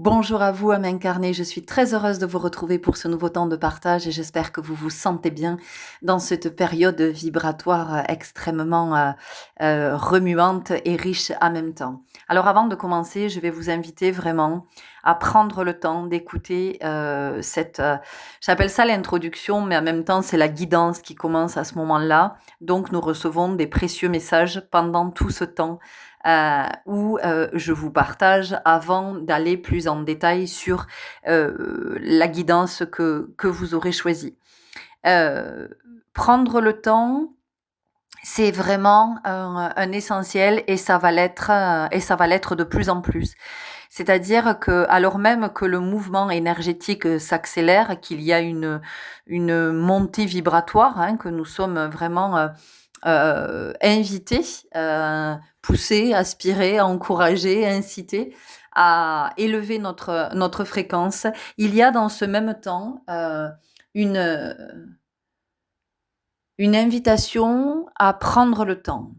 Bonjour à vous, âme incarnée. Je suis très heureuse de vous retrouver pour ce nouveau temps de partage et j'espère que vous vous sentez bien dans cette période vibratoire extrêmement remuante et riche en même temps. Alors avant de commencer, je vais vous inviter vraiment à prendre le temps d'écouter j'appelle ça l'introduction, mais en même temps c'est la guidance qui commence à ce moment-là. Donc nous recevons des précieux messages pendant tout ce temps où je vous partage avant d'aller plus en détail sur la guidance que vous aurez choisie. Euh, Prendre le temps, c'est vraiment un essentiel et ça va l'être de plus en plus. C'est-à-dire que, alors même que le mouvement énergétique s'accélère, qu'il y a une montée vibratoire, hein, que nous sommes vraiment invités, poussés, aspirés, encouragés, incités à élever notre fréquence. Il y a dans ce même temps une, une invitation à prendre le temps.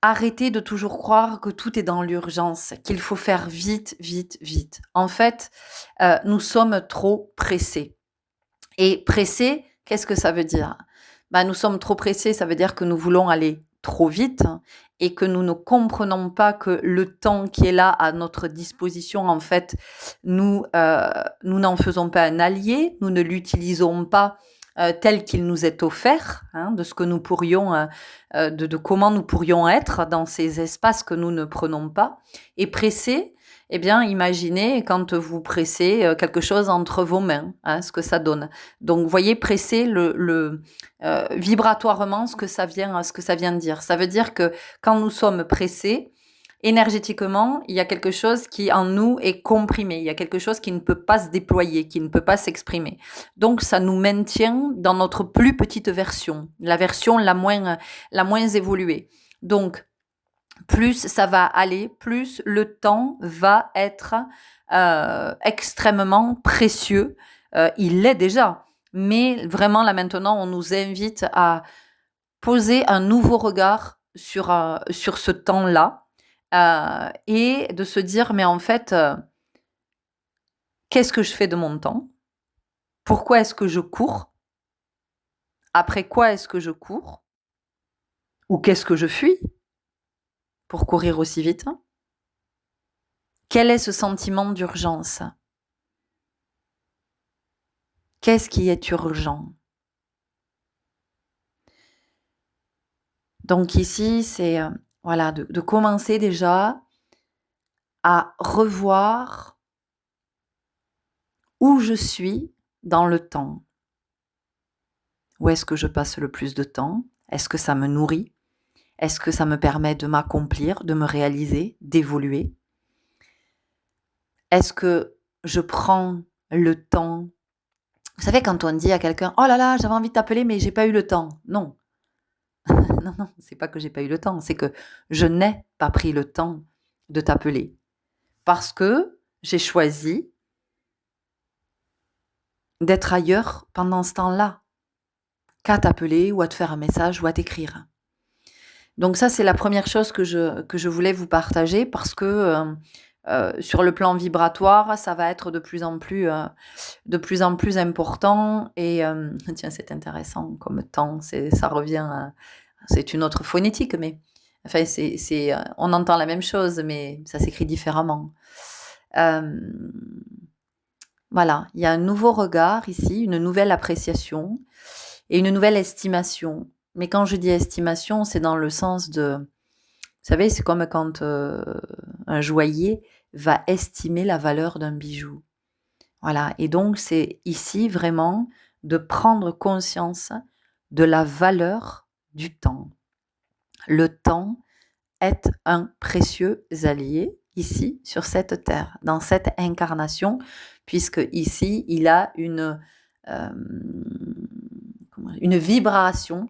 Arrêtez de toujours croire que tout est dans l'urgence, qu'il faut faire vite, vite, vite. En fait, nous sommes trop pressés. Et pressés, qu'est-ce que ça veut dire? Nous sommes trop pressés, ça veut dire que nous voulons aller trop vite et que nous ne comprenons pas que le temps qui est là à notre disposition, en fait, nous n'en faisons pas un allié, nous ne l'utilisons pas tel qu'il nous est offert, hein, de ce que nous pourrions, de comment nous pourrions être dans ces espaces que nous ne prenons pas. Et pressé, eh bien, imaginez quand vous pressez quelque chose entre vos mains, hein, ce que ça donne. Donc, voyez, presser vibratoirement ce que ça vient de dire. Ça veut dire que quand nous sommes pressés, énergétiquement, il y a quelque chose qui en nous est comprimé. Il y a quelque chose qui ne peut pas se déployer, qui ne peut pas s'exprimer. Donc, ça nous maintient dans notre plus petite version, la version la moins évoluée. Donc, plus ça va aller, plus le temps va être extrêmement précieux. Il l'est déjà, mais vraiment là maintenant, on nous invite à poser un nouveau regard sur ce temps-là et de se dire, mais en fait, qu'est-ce que je fais de mon temps? Pourquoi est-ce que je cours? Après quoi est-ce que je cours? Ou qu'est-ce que je fuis pour courir aussi vite? Quel est ce sentiment d'urgence? Qu'est-ce qui est urgent? Donc ici, c'est voilà, de commencer déjà à revoir où je suis dans le temps. Où est-ce que je passe le plus de temps? Est-ce que ça me nourrit? Est-ce que ça me permet de m'accomplir, de me réaliser, d'évoluer? Est-ce que je prends le temps? Vous savez, quand on dit à quelqu'un, oh là là, j'avais envie de t'appeler, mais j'ai pas eu le temps. Non, non, non, c'est pas que j'ai pas eu le temps, c'est que je n'ai pas pris le temps de t'appeler. Parce que j'ai choisi d'être ailleurs pendant ce temps-là, qu'à t'appeler ou à te faire un message ou à t'écrire. Donc ça, c'est la première chose que je voulais vous partager parce que sur le plan vibratoire, ça va être de plus en plus important. Et tiens, c'est intéressant comme temps, ça revient, c'est une autre phonétique, mais enfin, on entend la même chose, mais ça s'écrit différemment. Voilà, il y a un nouveau regard ici, une nouvelle appréciation et une nouvelle estimation. Mais quand je dis estimation, c'est dans le sens de, vous savez, c'est comme quand un joaillier va estimer la valeur d'un bijou. Voilà, et donc c'est ici vraiment de prendre conscience de la valeur du temps. Le temps est un précieux allié ici sur cette terre, dans cette incarnation, puisque ici il a euh, une vibration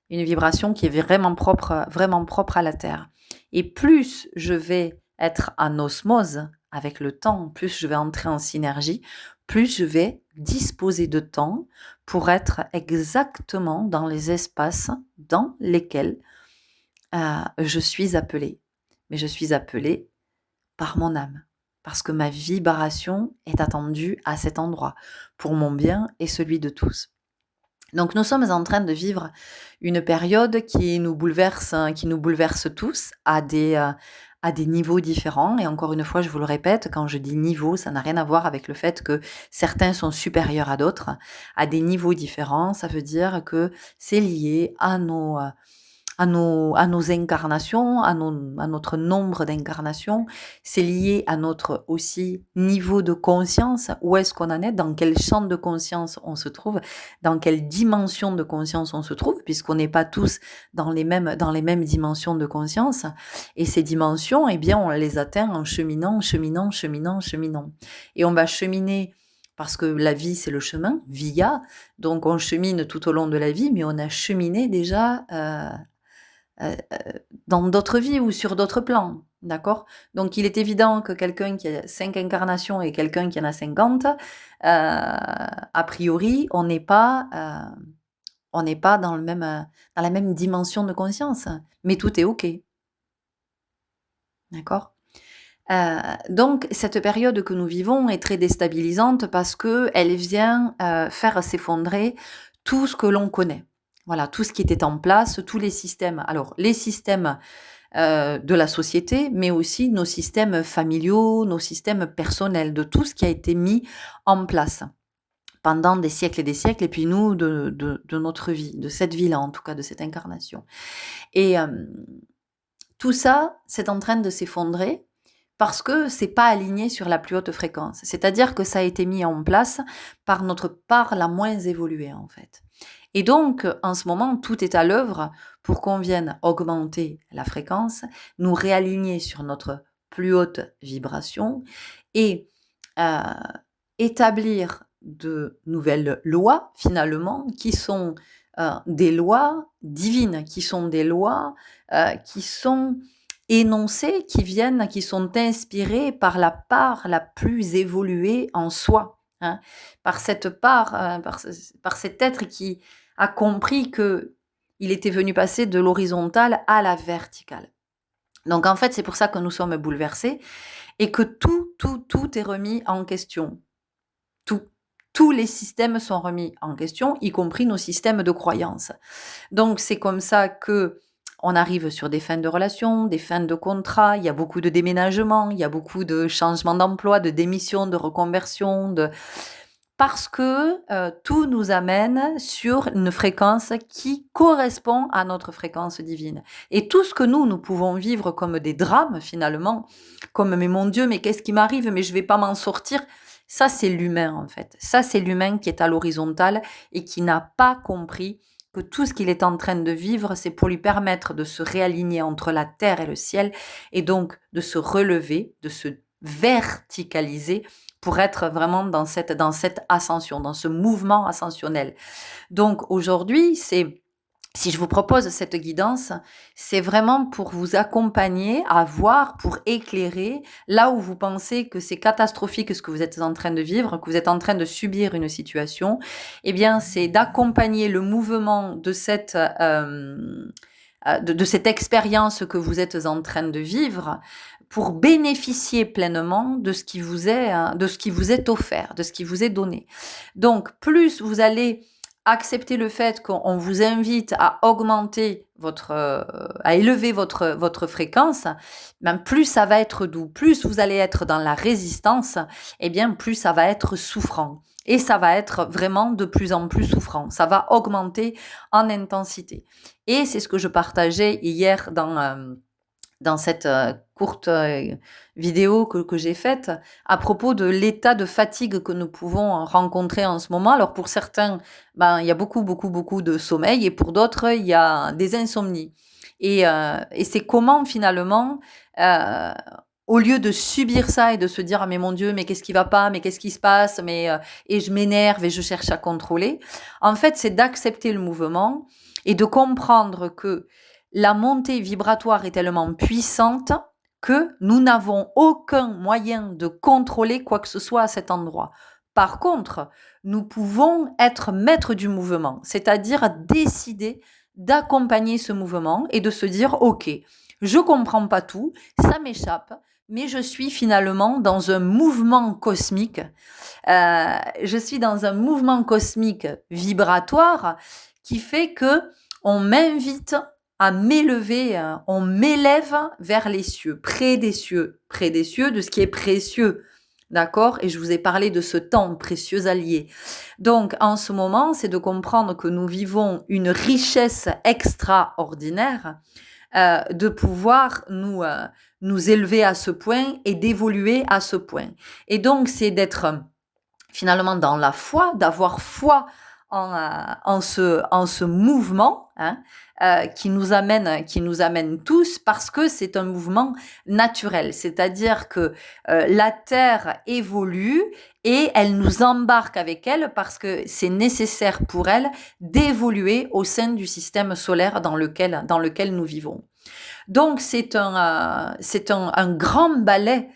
qui est vraiment propre à la terre. Et plus je vais être en osmose avec le temps, plus je vais entrer en synergie, plus je vais disposer de temps pour être exactement dans les espaces dans lesquels je suis appelée. Mais je suis appelée par mon âme. parce que ma vibration est attendue à cet endroit, pour mon bien et celui de tous. Donc nous sommes en train de vivre une période qui nous bouleverse tous à des niveaux différents. Et encore une fois, je vous le répète, quand je dis niveau, ça n'a rien à voir avec le fait que certains sont supérieurs à d'autres. À des niveaux différents, ça veut dire que c'est lié à nos incarnations, à notre nombre d'incarnations. C'est lié à notre aussi niveau de conscience. Où est-ce qu'on en est? Dans quel champ de conscience on se trouve? Dans quelle dimension de conscience on se trouve? Puisqu'on n'est pas tous dans les mêmes dimensions de conscience. Et ces dimensions, eh bien, on les atteint en cheminant, cheminant, cheminant, cheminant. Et on va cheminer parce que la vie, c'est le chemin, via. Donc, on chemine tout au long de la vie, mais on a cheminé déjà dans d'autres vies ou sur d'autres plans, d'accord? Donc il est évident que quelqu'un qui a 5 incarnations et quelqu'un qui en a 50, a priori, on n'est pas dans la même dimension de conscience, mais tout est OK, d'accord? Donc cette période que nous vivons est très déstabilisante parce qu'elle vient faire s'effondrer tout ce que l'on connaît. Voilà, tout ce qui était en place, tous les systèmes. Alors, les systèmes de la société, mais aussi nos systèmes familiaux, nos systèmes personnels, de tout ce qui a été mis en place pendant des siècles et des siècles, et puis nous, de notre vie, de cette vie-là, en tout cas, de cette incarnation. Et tout ça, c'est en train de s'effondrer parce que c'est pas aligné sur la plus haute fréquence. C'est-à-dire que ça a été mis en place par notre part la moins évoluée, en fait. Et donc, en ce moment, tout est à l'œuvre pour qu'on vienne augmenter la fréquence, nous réaligner sur notre plus haute vibration et euh, établir de nouvelles lois, finalement, qui sont des lois divines, qui sont des lois qui sont énoncées, qui sont inspirées par la part la plus évoluée en soi, hein, par cette part, par cet être qui a compris que il était venu passer de l'horizontale à la verticale. Donc en fait, c'est pour ça que nous sommes bouleversés et que tout est remis en question. Tout. Tous les systèmes sont remis en question, y compris nos systèmes de croyances. Donc c'est comme ça que on arrive sur des fins de relations, des fins de contrats, il y a beaucoup de déménagements, il y a beaucoup de changements d'emploi, de démissions, de reconversions, parce que tout nous amène sur une fréquence qui correspond à notre fréquence divine. Et tout ce que nous pouvons vivre comme des drames finalement, comme mais mon Dieu, mais qu'est-ce qui m'arrive, mais je vais pas m'en sortir, ça c'est l'humain en fait. Ça c'est l'humain qui est à l'horizontale et qui n'a pas compris que tout ce qu'il est en train de vivre, c'est pour lui permettre de se réaligner entre la terre et le ciel et donc de se relever, de se verticaliser pour être vraiment dans cette ascension, dans ce mouvement ascensionnel. Donc aujourd'hui, si je vous propose cette guidance, c'est vraiment pour vous accompagner à voir, pour éclairer là où vous pensez que c'est catastrophique ce que vous êtes en train de vivre, que vous êtes en train de subir une situation. Eh bien, c'est d'accompagner le mouvement de cette expérience que vous êtes en train de vivre pour bénéficier pleinement de ce qui vous est offert, de ce qui vous est donné. Donc, plus vous allez accepter le fait qu'on vous invite à augmenter à élever votre fréquence, ben plus ça va être doux, plus vous allez être dans la résistance, eh bien plus ça va être souffrant. Et ça va être vraiment de plus en plus souffrant. Ça va augmenter en intensité. Et c'est ce que je partageais hier dans cette courte vidéo que j'ai faite à propos de l'état de fatigue que nous pouvons rencontrer en ce moment. Alors pour certains, ben, il y a beaucoup de sommeil et pour d'autres, il y a des insomnies. Et c'est comment finalement, au lieu de subir ça et de se dire « Ah mais mon Dieu, mais qu'est-ce qui va pas? Mais qu'est-ce qui se passe? » Et je m'énerve et je cherche à contrôler. En fait, c'est d'accepter le mouvement et de comprendre que la montée vibratoire est tellement puissante que nous n'avons aucun moyen de contrôler quoi que ce soit à cet endroit. Par contre, nous pouvons être maîtres du mouvement, c'est-à-dire décider d'accompagner ce mouvement et de se dire « Ok, je comprends pas tout, ça m'échappe, mais je suis finalement dans un mouvement cosmique. Je suis dans un mouvement cosmique vibratoire qui fait que on m'invite à m'élever, on m'élève vers les cieux, près des cieux, de ce qui est précieux. D'accord? Et je vous ai parlé de ce temps précieux allié. Donc, en ce moment, c'est de comprendre que nous vivons une richesse extraordinaire, de pouvoir nous élever à ce point et d'évoluer à ce point. Et donc, c'est d'être finalement dans la foi, d'avoir foi en ce mouvement, hein, qui nous amène tous, parce que c'est un mouvement naturel, c'est-à-dire que la Terre évolue et elle nous embarque avec elle parce que c'est nécessaire pour elle d'évoluer au sein du système solaire dans lequel nous vivons. Donc c'est un grand ballet,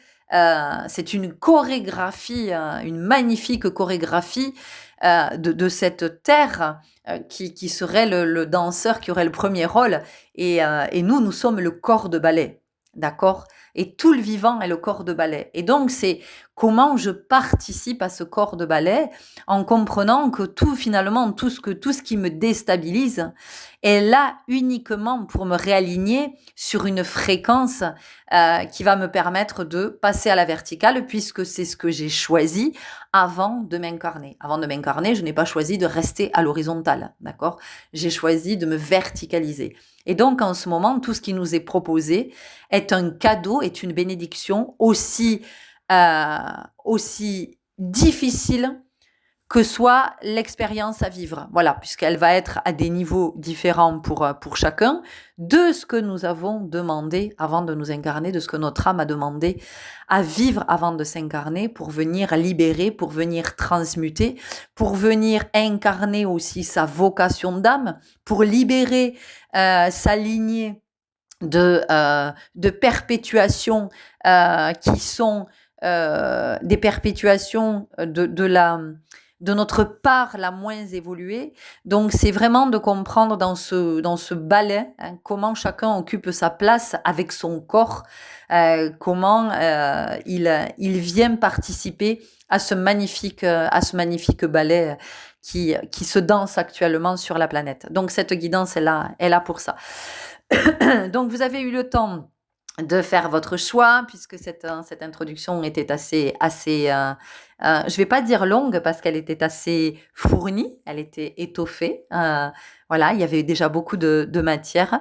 c'est une chorégraphie, une magnifique chorégraphie de cette terre qui serait le danseur qui aurait le premier rôle. Et nous sommes le corps de ballet, d'accord? Et tout le vivant est le corps de ballet. Et donc, c'est comment je participe à ce corps de ballet en comprenant que finalement, tout ce qui me déstabilise est là uniquement pour me réaligner sur une fréquence qui va me permettre de passer à la verticale, puisque c'est ce que j'ai choisi avant de m'incarner. Avant de m'incarner, je n'ai pas choisi de rester à l'horizontale, d'accord? J'ai choisi de me verticaliser. Et donc, en ce moment, tout ce qui nous est proposé est un cadeau, est une bénédiction aussi difficile que soit l'expérience à vivre. Voilà, puisqu'elle va être à des niveaux différents pour chacun de ce que nous avons demandé avant de nous incarner, de ce que notre âme a demandé à vivre avant de s'incarner, pour venir libérer, pour venir transmuter, pour venir incarner aussi sa vocation d'âme, pour libérer sa lignée de perpétuation qui sont des perpétuations de notre part la moins évoluée. Donc c'est vraiment de comprendre dans ce ballet, hein, comment chacun occupe sa place avec son corps, comment il vient participer à ce magnifique ballet qui se danse actuellement sur la planète. Donc cette guidance est là pour ça. Donc vous avez eu le temps de faire votre choix, puisque cette introduction était assez je vais pas dire longue parce qu'elle était assez fournie, elle était étoffée. Voilà, il y avait déjà beaucoup de matière.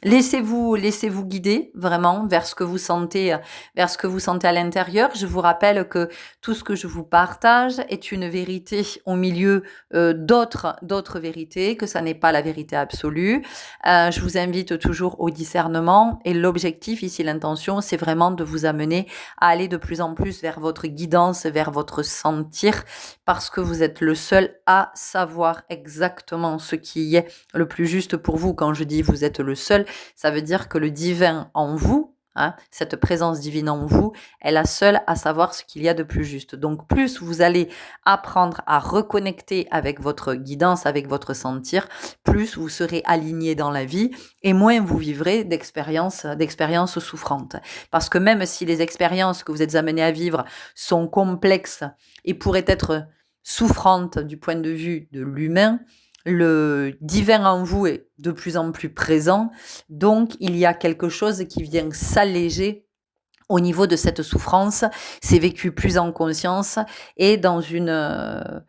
Laissez-vous guider vraiment vers ce que vous sentez à l'intérieur. Je vous rappelle que tout ce que je vous partage est une vérité au milieu d'autres vérités, que ça n'est pas la vérité absolue. Je vous invite toujours au discernement, et l'objectif ici, l'intention, c'est vraiment de vous amener à aller de plus en plus vers votre guidance, vers votre sentir, parce que vous êtes le seul à savoir exactement ce qui est le plus juste pour vous. Quand je dis vous êtes le seul, ça veut dire que le divin en vous, hein, cette présence divine en vous, est la seule à savoir ce qu'il y a de plus juste. Donc plus vous allez apprendre à reconnecter avec votre guidance, avec votre sentir, plus vous serez aligné dans la vie et moins vous vivrez d'expériences souffrantes. Parce que même si les expériences que vous êtes amenés à vivre sont complexes et pourraient être souffrantes du point de vue de l'humain, le divin en vous est de plus en plus présent, donc il y a quelque chose qui vient s'alléger au niveau de cette souffrance. C'est vécu plus en conscience et dans une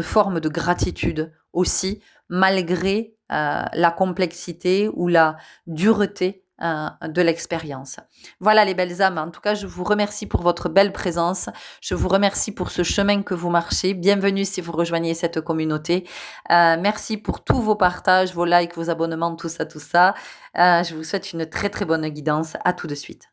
forme de gratitude aussi, malgré la complexité ou la dureté de l'expérience. Voilà les belles âmes, en tout cas je vous remercie pour votre belle présence, je vous remercie pour ce chemin que vous marchez, bienvenue si vous rejoignez cette communauté, merci pour tous vos partages, vos likes, vos abonnements, tout ça, je vous souhaite une très très bonne guidance, à tout de suite.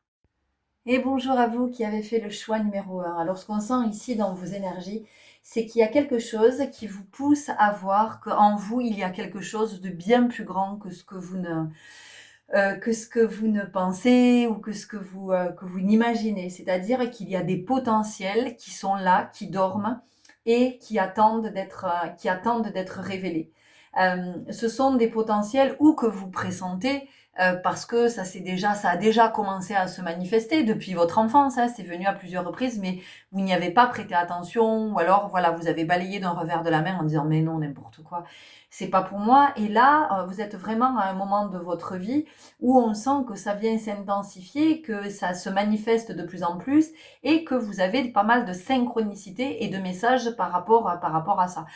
Et bonjour à vous qui avez fait le choix numéro 1. Alors ce qu'on sent ici dans vos énergies, c'est qu'il y a quelque chose qui vous pousse à voir qu'en vous, il y a quelque chose de bien plus grand que ce que vous ne pensez ou que ce que vous n'imaginez. C'est-à-dire qu'il y a des potentiels qui sont là, qui dorment et qui attendent d'être révélés. Ce sont des potentiels ou que vous pressentez parce que ça a déjà commencé à se manifester depuis votre enfance, hein, c'est venu à plusieurs reprises, mais vous n'y avez pas prêté attention, ou alors voilà, vous avez balayé d'un revers de la main en disant mais non, n'importe quoi, c'est pas pour moi. Et là, vous êtes vraiment à un moment de votre vie où on sent que ça vient s'intensifier, que ça se manifeste de plus en plus, et que vous avez pas mal de synchronicité et de messages par rapport à ça.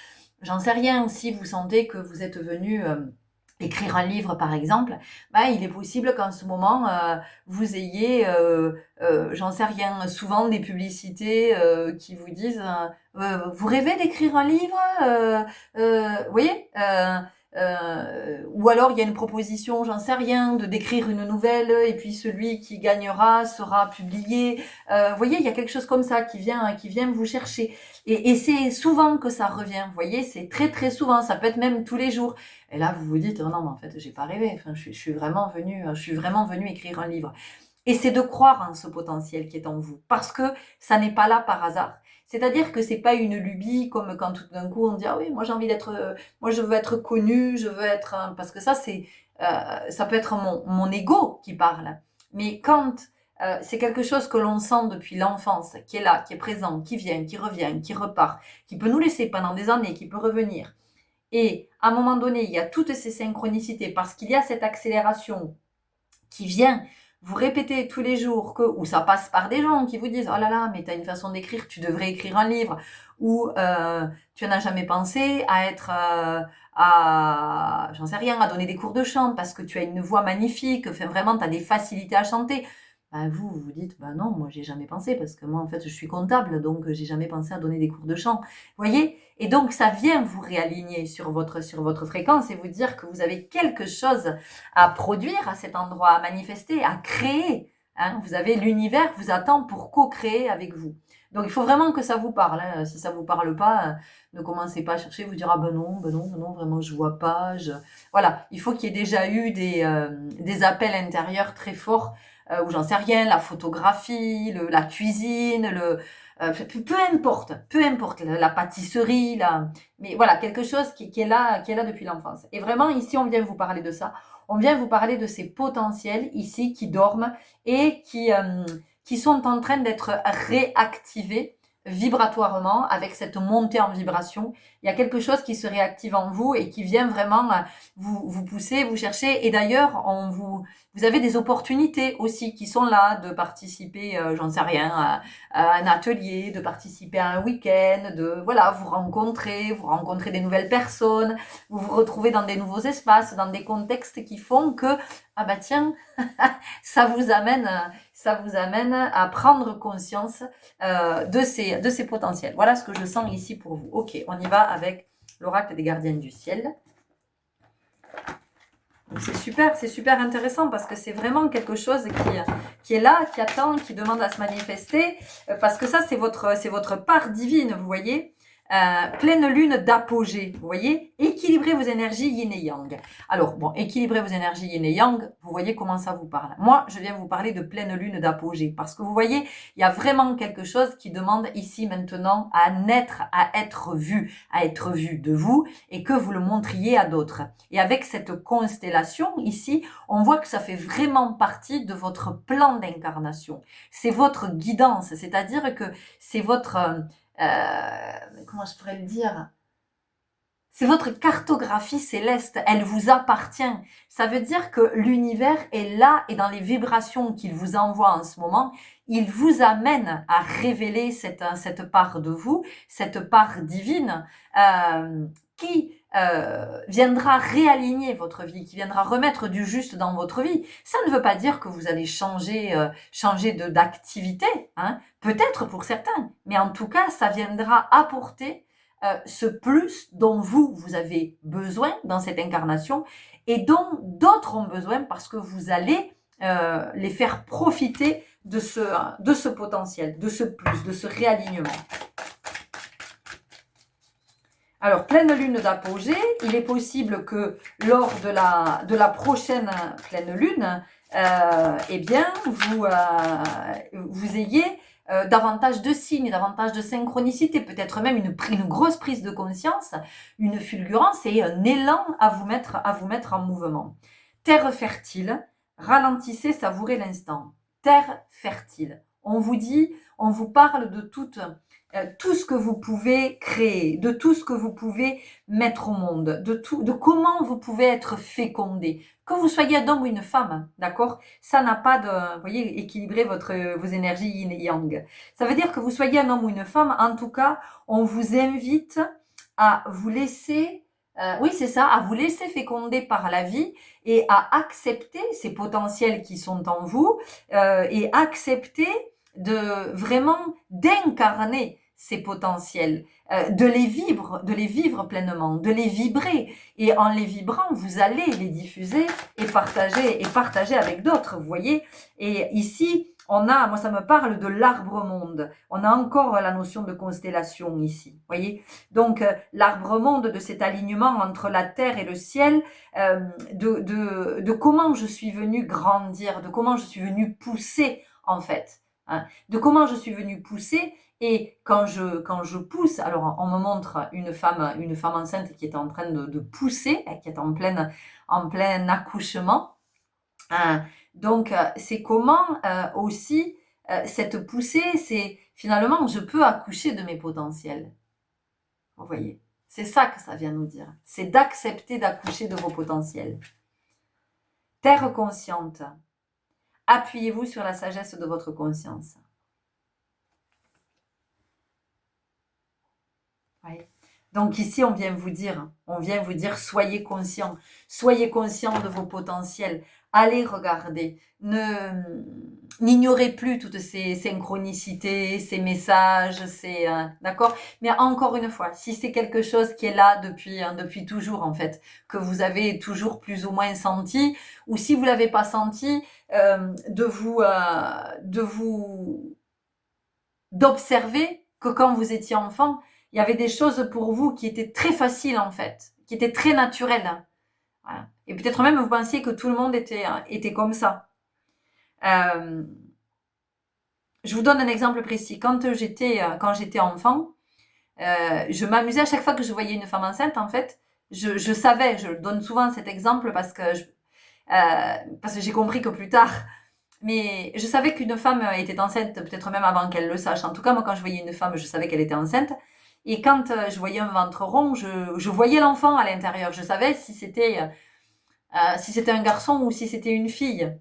J'en sais rien, si vous sentez que vous êtes venu écrire un livre par exemple, bah, il est possible qu'en ce moment vous ayez, j'en sais rien, souvent des publicités qui vous disent vous rêvez d'écrire un livre vous voyez ou alors il y a une proposition, j'en sais rien, de d'écrire une nouvelle et puis celui qui gagnera sera publié. Vous voyez, il y a quelque chose comme ça qui vient vous chercher. Et c'est souvent que ça revient, vous voyez, c'est très très souvent, ça peut être même tous les jours. Et là, vous vous dites, oh non, mais en fait, j'ai pas rêvé, enfin, je suis vraiment venue écrire un livre. Et c'est de croire en ce potentiel qui est en vous, parce que ça n'est pas là par hasard. C'est-à-dire que c'est pas une lubie comme quand tout d'un coup on dit ah oui, moi j'ai envie d'être, moi je veux être connu, je veux être, parce que ça ça peut être mon ego qui parle. Mais quand c'est quelque chose que l'on sent depuis l'enfance, qui est là, qui est présent, qui vient, qui revient, qui repart, qui peut nous laisser pendant des années, qui peut revenir. Et à un moment donné, il y a toutes ces synchronicités parce qu'il y a cette accélération qui vient vous répéter tous les jours que, ou ça passe par des gens qui vous disent oh là là, mais tu as une façon d'écrire, tu devrais écrire un livre, ou tu n'as jamais pensé à être j'en sais rien, à donner des cours de chant parce que tu as une voix magnifique, enfin vraiment tu as des facilités à chanter. Ben vous vous dites bah non, moi j'ai jamais pensé parce que moi en fait je suis comptable donc j'ai jamais pensé à donner des cours de chant. Vous voyez? Et donc ça vient vous réaligner sur votre fréquence et vous dire que vous avez quelque chose à produire à cet endroit, à manifester, à créer. Hein. Vous avez l'univers vous attend pour co-créer avec vous. Donc il faut vraiment que ça vous parle. Hein. Si ça vous parle pas, ne commencez pas à chercher, vous dire ah ben non, vraiment je vois pas. Voilà, il faut qu'il y ait déjà eu des appels intérieurs très forts ou j'en sais rien, la photographie, la cuisine, peu importe la pâtisserie, mais voilà quelque chose qui est là depuis l'enfance. Et vraiment ici on vient vous parler de ça, on vient vous parler de ces potentiels ici qui dorment et qui sont en train d'être réactivés vibratoirement avec cette montée en vibration. Il y a quelque chose qui se réactive en vous et qui vient vraiment vous pousser, vous chercher. Et d'ailleurs, vous avez des opportunités aussi qui sont là de participer, j'en sais rien, à un atelier, de participer à un week-end, voilà, vous rencontrez des nouvelles personnes, vous vous retrouvez dans des nouveaux espaces, dans des contextes qui font que ah bah tiens, ça vous amène à prendre conscience de ces potentiels. Voilà ce que je sens ici pour vous. Ok, on y va avec l'oracle des gardiennes du ciel. C'est super intéressant parce que c'est vraiment quelque chose qui est là, qui attend, qui demande à se manifester, parce que ça c'est votre part divine, vous voyez. Pleine lune d'apogée, vous voyez, équilibrez vos énergies yin et yang. Alors, bon, équilibrez vos énergies yin et yang, vous voyez comment ça vous parle. Moi, je viens vous parler de pleine lune d'apogée, parce que vous voyez, il y a vraiment quelque chose qui demande ici maintenant à naître, à être vu de vous, et que vous le montriez à d'autres. Et avec cette constellation ici, on voit que ça fait vraiment partie de votre plan d'incarnation. C'est votre guidance, c'est-à-dire que c'est votre... comment je pourrais le dire, c'est votre cartographie céleste, elle vous appartient. Ça veut dire que l'univers est là et dans les vibrations qu'il vous envoie en ce moment, il vous amène à révéler cette part de vous, cette part divine qui viendra réaligner votre vie, qui viendra remettre du juste dans votre vie. Ça ne veut pas dire que vous allez changer d'activité, hein, peut-être pour certains, mais en tout cas, ça viendra apporter ce plus dont vous avez besoin dans cette incarnation et dont d'autres ont besoin parce que vous allez les faire profiter de ce potentiel, de ce plus, de ce réalignement. Alors, pleine lune d'apogée, il est possible que lors de la prochaine pleine lune, eh bien, vous ayez davantage de signes, davantage de synchronicité, peut-être même une grosse prise de conscience, une fulgurance et un élan à vous mettre en mouvement. Terre fertile, ralentissez, savourez l'instant. Terre fertile. On vous parle de tout ce que vous pouvez créer, de tout ce que vous pouvez mettre au monde, de comment vous pouvez être fécondé. Que vous soyez un homme ou une femme, d'accord? Ça n'a pas de, vous voyez, équilibrer vos énergies yin et yang. Ça veut dire que vous soyez un homme ou une femme, en tout cas, on vous invite à vous laisser, oui, c'est ça, à vous laisser féconder par la vie et à accepter ces potentiels qui sont en vous et accepter d'incarner ces potentiels, de les vivre pleinement, de les vibrer. Et en les vibrant, vous allez les diffuser et partager avec d'autres, vous voyez. Et ici, moi ça me parle de l'arbre-monde. On a encore la notion de constellation ici, vous voyez. Donc, l'arbre-monde de cet alignement entre la terre et le ciel, de comment je suis venue grandir, de comment je suis venue pousser, en fait. Hein, de comment je suis venue pousser. Et quand je pousse, alors on me montre une femme enceinte qui est en train de pousser, qui est en plein accouchement. Donc c'est comment aussi cette poussée, c'est finalement je peux accoucher de mes potentiels. Vous voyez, c'est ça que ça vient nous dire. C'est d'accepter d'accoucher de vos potentiels. Terre consciente, appuyez-vous sur la sagesse de votre conscience. Oui. Donc ici, on vient vous dire, soyez conscient de vos potentiels, allez regarder, n'ignorez plus toutes ces synchronicités, ces messages, d'accord. Mais encore une fois, si c'est quelque chose qui est là depuis toujours en fait, que vous avez toujours plus ou moins senti, ou si vous l'avez pas senti, d'observer que quand vous étiez enfant, il y avait des choses pour vous qui étaient très faciles en fait, qui étaient très naturelles. Voilà. Et peut-être même vous pensiez que tout le monde était comme ça. Je vous donne un exemple précis. Quand j'étais enfant, je m'amusais à chaque fois que je voyais une femme enceinte, en fait, je savais, je donne souvent cet exemple parce que j'ai compris que plus tard, mais je savais qu'une femme était enceinte, peut-être même avant qu'elle le sache. En tout cas, moi, quand je voyais une femme, je savais qu'elle était enceinte. Et quand je voyais un ventre rond, je voyais l'enfant à l'intérieur. Je savais si c'était un garçon ou si c'était une fille.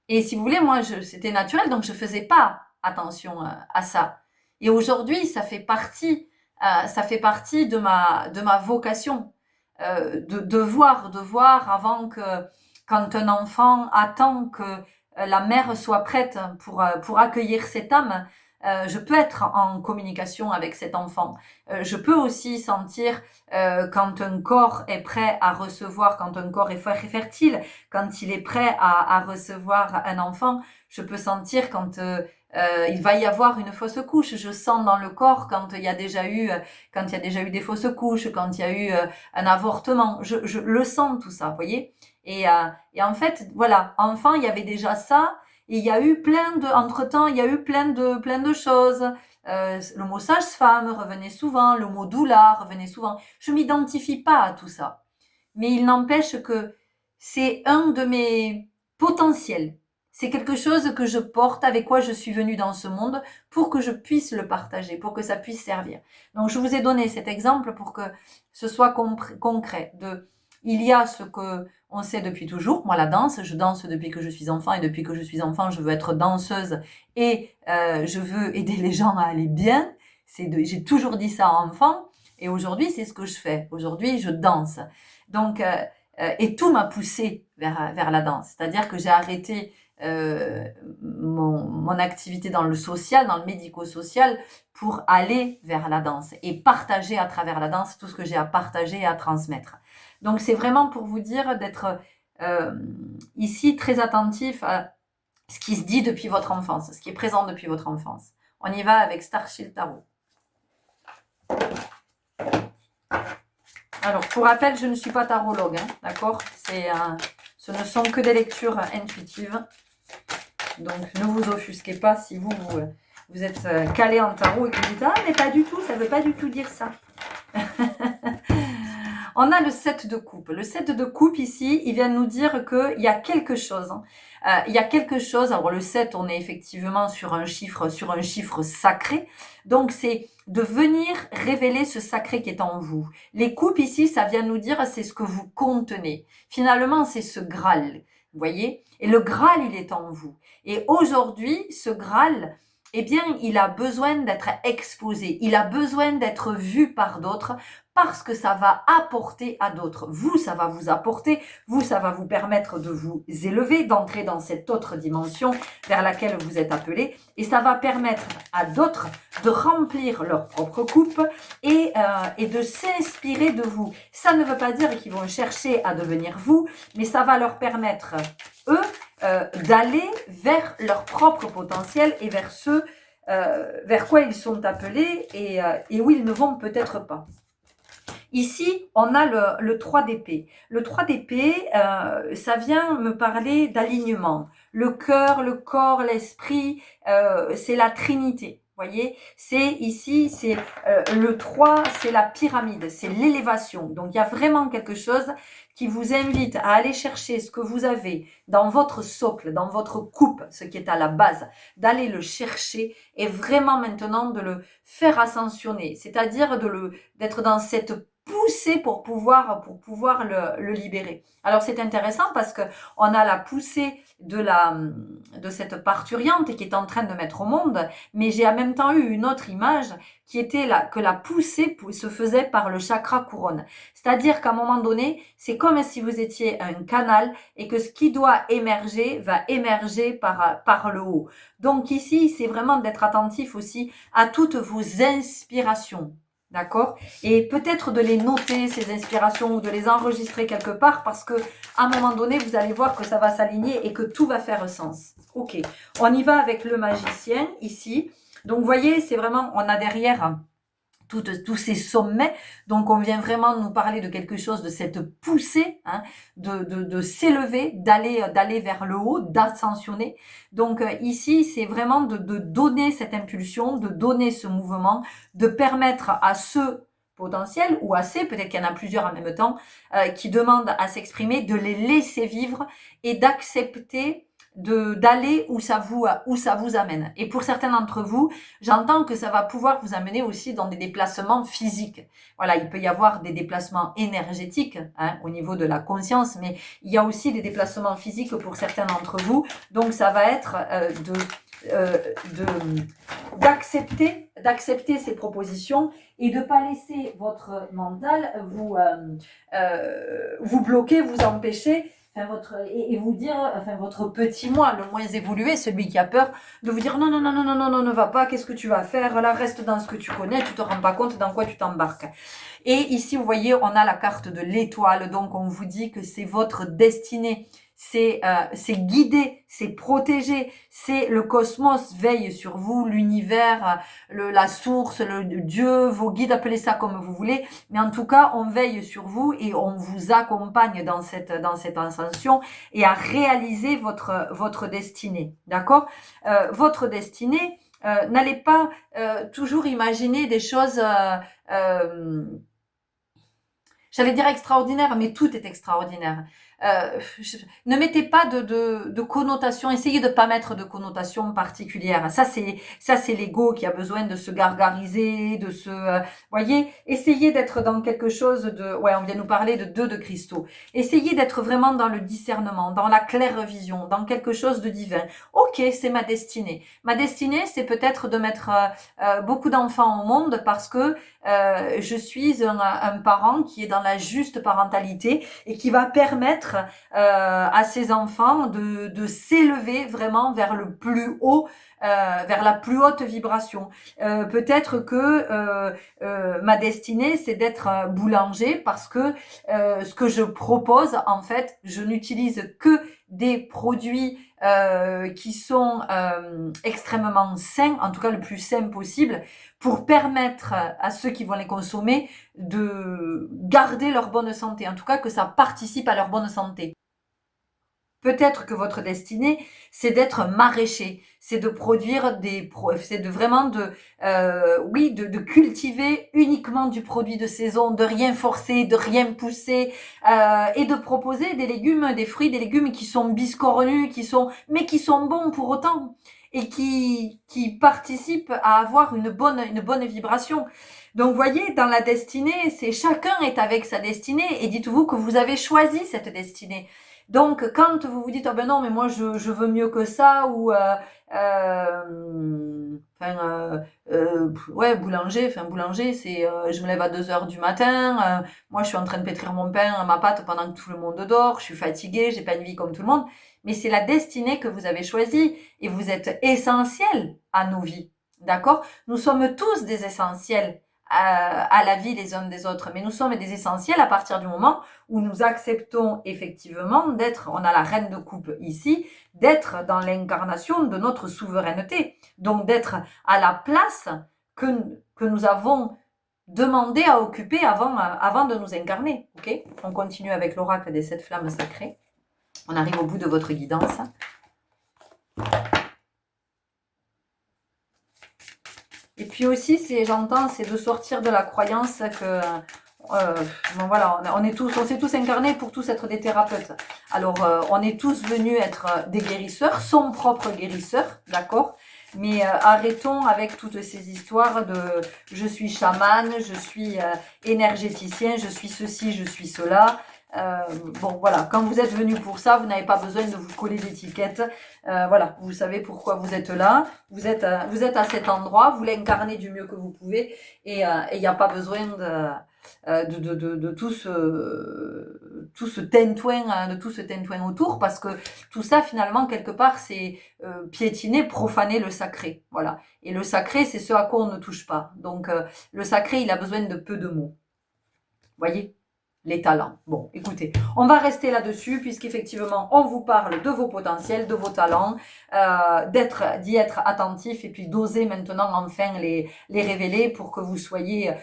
Et si vous voulez, moi, c'était naturel, donc je faisais pas attention à ça. Et aujourd'hui, ça fait partie de ma vocation, de voir avant que, quand un enfant attend que la mère soit prête pour accueillir cette âme, je peux être en communication avec cet enfant. Je peux aussi sentir quand un corps est prêt à recevoir, quand un corps est fertile, quand il est prêt à recevoir un enfant. Je peux sentir quand il va y avoir une fausse couche. Je sens dans le corps quand il y a déjà eu des fausses couches, quand il y a eu un avortement. Je le sens tout ça, vous voyez. Et en fait, voilà, enfant, il y avait déjà ça. Et il y a eu entre-temps, il y a eu plein de choses. Le mot sage-femme revenait souvent, le mot doula revenait souvent. Je m'identifie pas à tout ça. Mais il n'empêche que c'est un de mes potentiels. C'est quelque chose que je porte, avec quoi je suis venue dans ce monde, pour que je puisse le partager, pour que ça puisse servir. Donc je vous ai donné cet exemple pour que ce soit concret. Il y a ce que on sait depuis toujours. Moi, la danse, je danse depuis que je suis enfant, et depuis que je suis enfant, je veux être danseuse et je veux aider les gens à aller bien. J'ai toujours dit ça enfant, et aujourd'hui, c'est ce que je fais. Aujourd'hui, je danse. Donc, et tout m'a poussée vers la danse. C'est-à-dire que j'ai arrêté mon activité dans le social, dans le médico-social, pour aller vers la danse et partager à travers la danse tout ce que j'ai à partager et à transmettre. Donc c'est vraiment pour vous dire d'être ici très attentif à ce qui se dit depuis votre enfance, ce qui est présent depuis votre enfance. On y va avec Starshield Tarot. Alors, pour rappel, je ne suis pas tarologue, hein, d'accord ? Ce ne sont que des lectures intuitives. Donc, ne vous offusquez pas si vous êtes calé en tarot et que vous dites « Ah, mais pas du tout, ça ne veut pas du tout dire ça. » On a le 7 de coupe. Le 7 de coupe ici, il vient nous dire qu'il y a quelque chose. Il y a quelque chose. Alors le 7, on est effectivement sur un chiffre sacré. Donc c'est de venir révéler ce sacré qui est en vous. Les coupes ici, ça vient nous dire c'est ce que vous contenez. Finalement, c'est ce Graal. Vous voyez? Et le Graal, il est en vous. Et aujourd'hui, ce Graal, eh bien, il a besoin d'être exposé. Il a besoin d'être vu par d'autres parce que ça va apporter à d'autres. Vous, ça va vous apporter. Vous, ça va vous permettre de vous élever, d'entrer dans cette autre dimension vers laquelle vous êtes appelé. Et ça va permettre à d'autres de remplir leur propre coupe et de s'inspirer de vous. Ça ne veut pas dire qu'ils vont chercher à devenir vous, mais ça va leur permettre, eux, d'aller vers leur propre potentiel et vers ce vers quoi ils sont appelés et où ils ne vont peut-être pas. Ici, on a le 3 d'épée. Le 3 d'épée, ça vient me parler d'alignement. Le cœur, le corps, l'esprit, c'est la Trinité. Voyez, c'est ici, c'est le 3, c'est la pyramide, c'est l'élévation. Donc, il y a vraiment quelque chose qui vous invite à aller chercher ce que vous avez dans votre socle, dans votre coupe, ce qui est à la base, d'aller le chercher et vraiment maintenant de le faire ascensionner, c'est-à-dire d'être dans cette poussée pour pouvoir le libérer. Alors c'est intéressant parce que on a la poussée de cette parturiente qui est en train de mettre au monde, mais j'ai en même temps eu une autre image qui était que la poussée se faisait par le chakra couronne. C'est-à-dire qu'à un moment donné, c'est comme si vous étiez un canal et que ce qui doit émerger va émerger par le haut. Donc ici, c'est vraiment d'être attentif aussi à toutes vos inspirations. D'accord? Et peut-être de les noter, ces inspirations, ou de les enregistrer quelque part, parce que à un moment donné, vous allez voir que ça va s'aligner et que tout va faire sens. Ok, on y va avec le magicien, ici. Donc, vous voyez, c'est vraiment, on a derrière tous ces sommets. Donc, on vient vraiment nous parler de quelque chose, de cette poussée, hein, de s'élever, d'aller vers le haut, d'ascensionner. Donc, ici, c'est vraiment de donner cette impulsion, de donner ce mouvement, de permettre à ceux potentiels ou à ces, peut-être qu'il y en a plusieurs en même temps, qui demandent à s'exprimer, de les laisser vivre et d'accepter d'aller où ça vous amène. Et pour certains d'entre vous, j'entends que ça va pouvoir vous amener aussi dans des déplacements physiques. Voilà, il peut y avoir des déplacements énergétiques, hein, au niveau de la conscience, mais il y a aussi des déplacements physiques pour certains d'entre vous. Donc ça va être d'accepter ces propositions et de pas laisser votre mental vous bloquer, vous empêcher. Et vous dire, votre petit moi, le moins évolué, celui qui a peur, de vous dire non, non, non, non, non, non, non, ne va pas, qu'est-ce que tu vas faire, là, reste dans ce que tu connais, tu te rends pas compte dans quoi tu t'embarques. Et ici, vous voyez, on a la carte de l'étoile, donc on vous dit que c'est votre destinée. C'est guidé, c'est protégé, c'est le cosmos veille sur vous, l'univers, la source, le Dieu, vos guides, appelez ça comme vous voulez, mais en tout cas, on veille sur vous et on vous accompagne dans cette ascension et à réaliser votre destinée, d'accord? Votre destinée, n'allez pas toujours imaginer des choses j'allais dire extraordinaire, mais tout est extraordinaire. Ne mettez pas de connotation, essayez de pas mettre de connotation particulière. Ça c'est l'ego qui a besoin de se gargariser, voyez, essayez d'être dans quelque chose on vient nous parler de 2 de cristaux. Essayez d'être vraiment dans le discernement, dans la claire vision, dans quelque chose de divin. Ok, c'est ma destinée. Ma destinée, c'est peut-être de mettre beaucoup d'enfants au monde parce que je suis un parent qui est dans la juste parentalité et qui va permettre à ses enfants de s'élever vraiment vers le plus haut, vers la plus haute vibration. Peut-être que ma destinée, c'est d'être boulanger parce que ce que je propose, en fait, je n'utilise que des produits qui sont extrêmement sains, en tout cas le plus sain possible, pour permettre à ceux qui vont les consommer de garder leur bonne santé, en tout cas que ça participe à leur bonne santé. Peut-être que votre destinée, c'est d'être maraîcher, c'est de produire c'est de vraiment oui, de cultiver uniquement du produit de saison, de rien forcer, de rien pousser, et de proposer des légumes, des fruits, des légumes qui sont biscornus, mais qui sont bons pour autant et qui participent à avoir une bonne vibration. Donc, voyez, dans la destinée, c'est chacun est avec sa destinée et dites-vous que vous avez choisi cette destinée. Donc, quand vous vous dites, oh ben non, mais moi, je veux mieux que ça, ou, ouais, boulanger, c'est, je me lève à 2 heures du matin, moi, je suis en train de pétrir mon pain, ma pâte pendant que tout le monde dort, je suis fatiguée, j'ai pas une vie comme tout le monde. Mais c'est la destinée que vous avez choisie et vous êtes essentiel à nos vies. D'accord? Nous sommes tous des essentiels à la vie les uns des autres, mais nous sommes des essentiels à partir du moment où nous acceptons effectivement d'être, on a la reine de coupe ici, d'être dans l'incarnation de notre souveraineté, donc d'être à la place que nous avons demandé à occuper avant de nous incarner. Ok? On continue avec l'oracle des 7 flammes sacrées. On arrive au bout de votre guidance. Et puis aussi, j'entends, c'est de sortir de la croyance que bon, voilà, on s'est tous incarnés pour tous être des thérapeutes. Alors, on est tous venus être des guérisseurs, son propre guérisseur, d'accord? Mais arrêtons avec toutes ces histoires de je suis chamane, je suis énergéticien, je suis ceci, je suis cela. Bon, voilà, quand vous êtes venu pour ça, vous n'avez pas besoin de vous coller d'étiquettes. Voilà, vous savez pourquoi vous êtes là. Vous êtes à cet endroit, vous l'incarnez du mieux que vous pouvez, et il n'y a pas besoin de tout ce tintouin autour, parce que tout ça, finalement, quelque part, c'est piétiner, profaner le sacré. Voilà. Et le sacré, c'est ce à quoi on ne touche pas. Donc, le sacré, il a besoin de peu de mots. Voyez ? Les talents. Bon, écoutez, on va rester là-dessus puisqu'effectivement, on vous parle de vos potentiels, de vos talents, d'y être attentif et puis d'oser maintenant enfin les révéler pour que vous soyez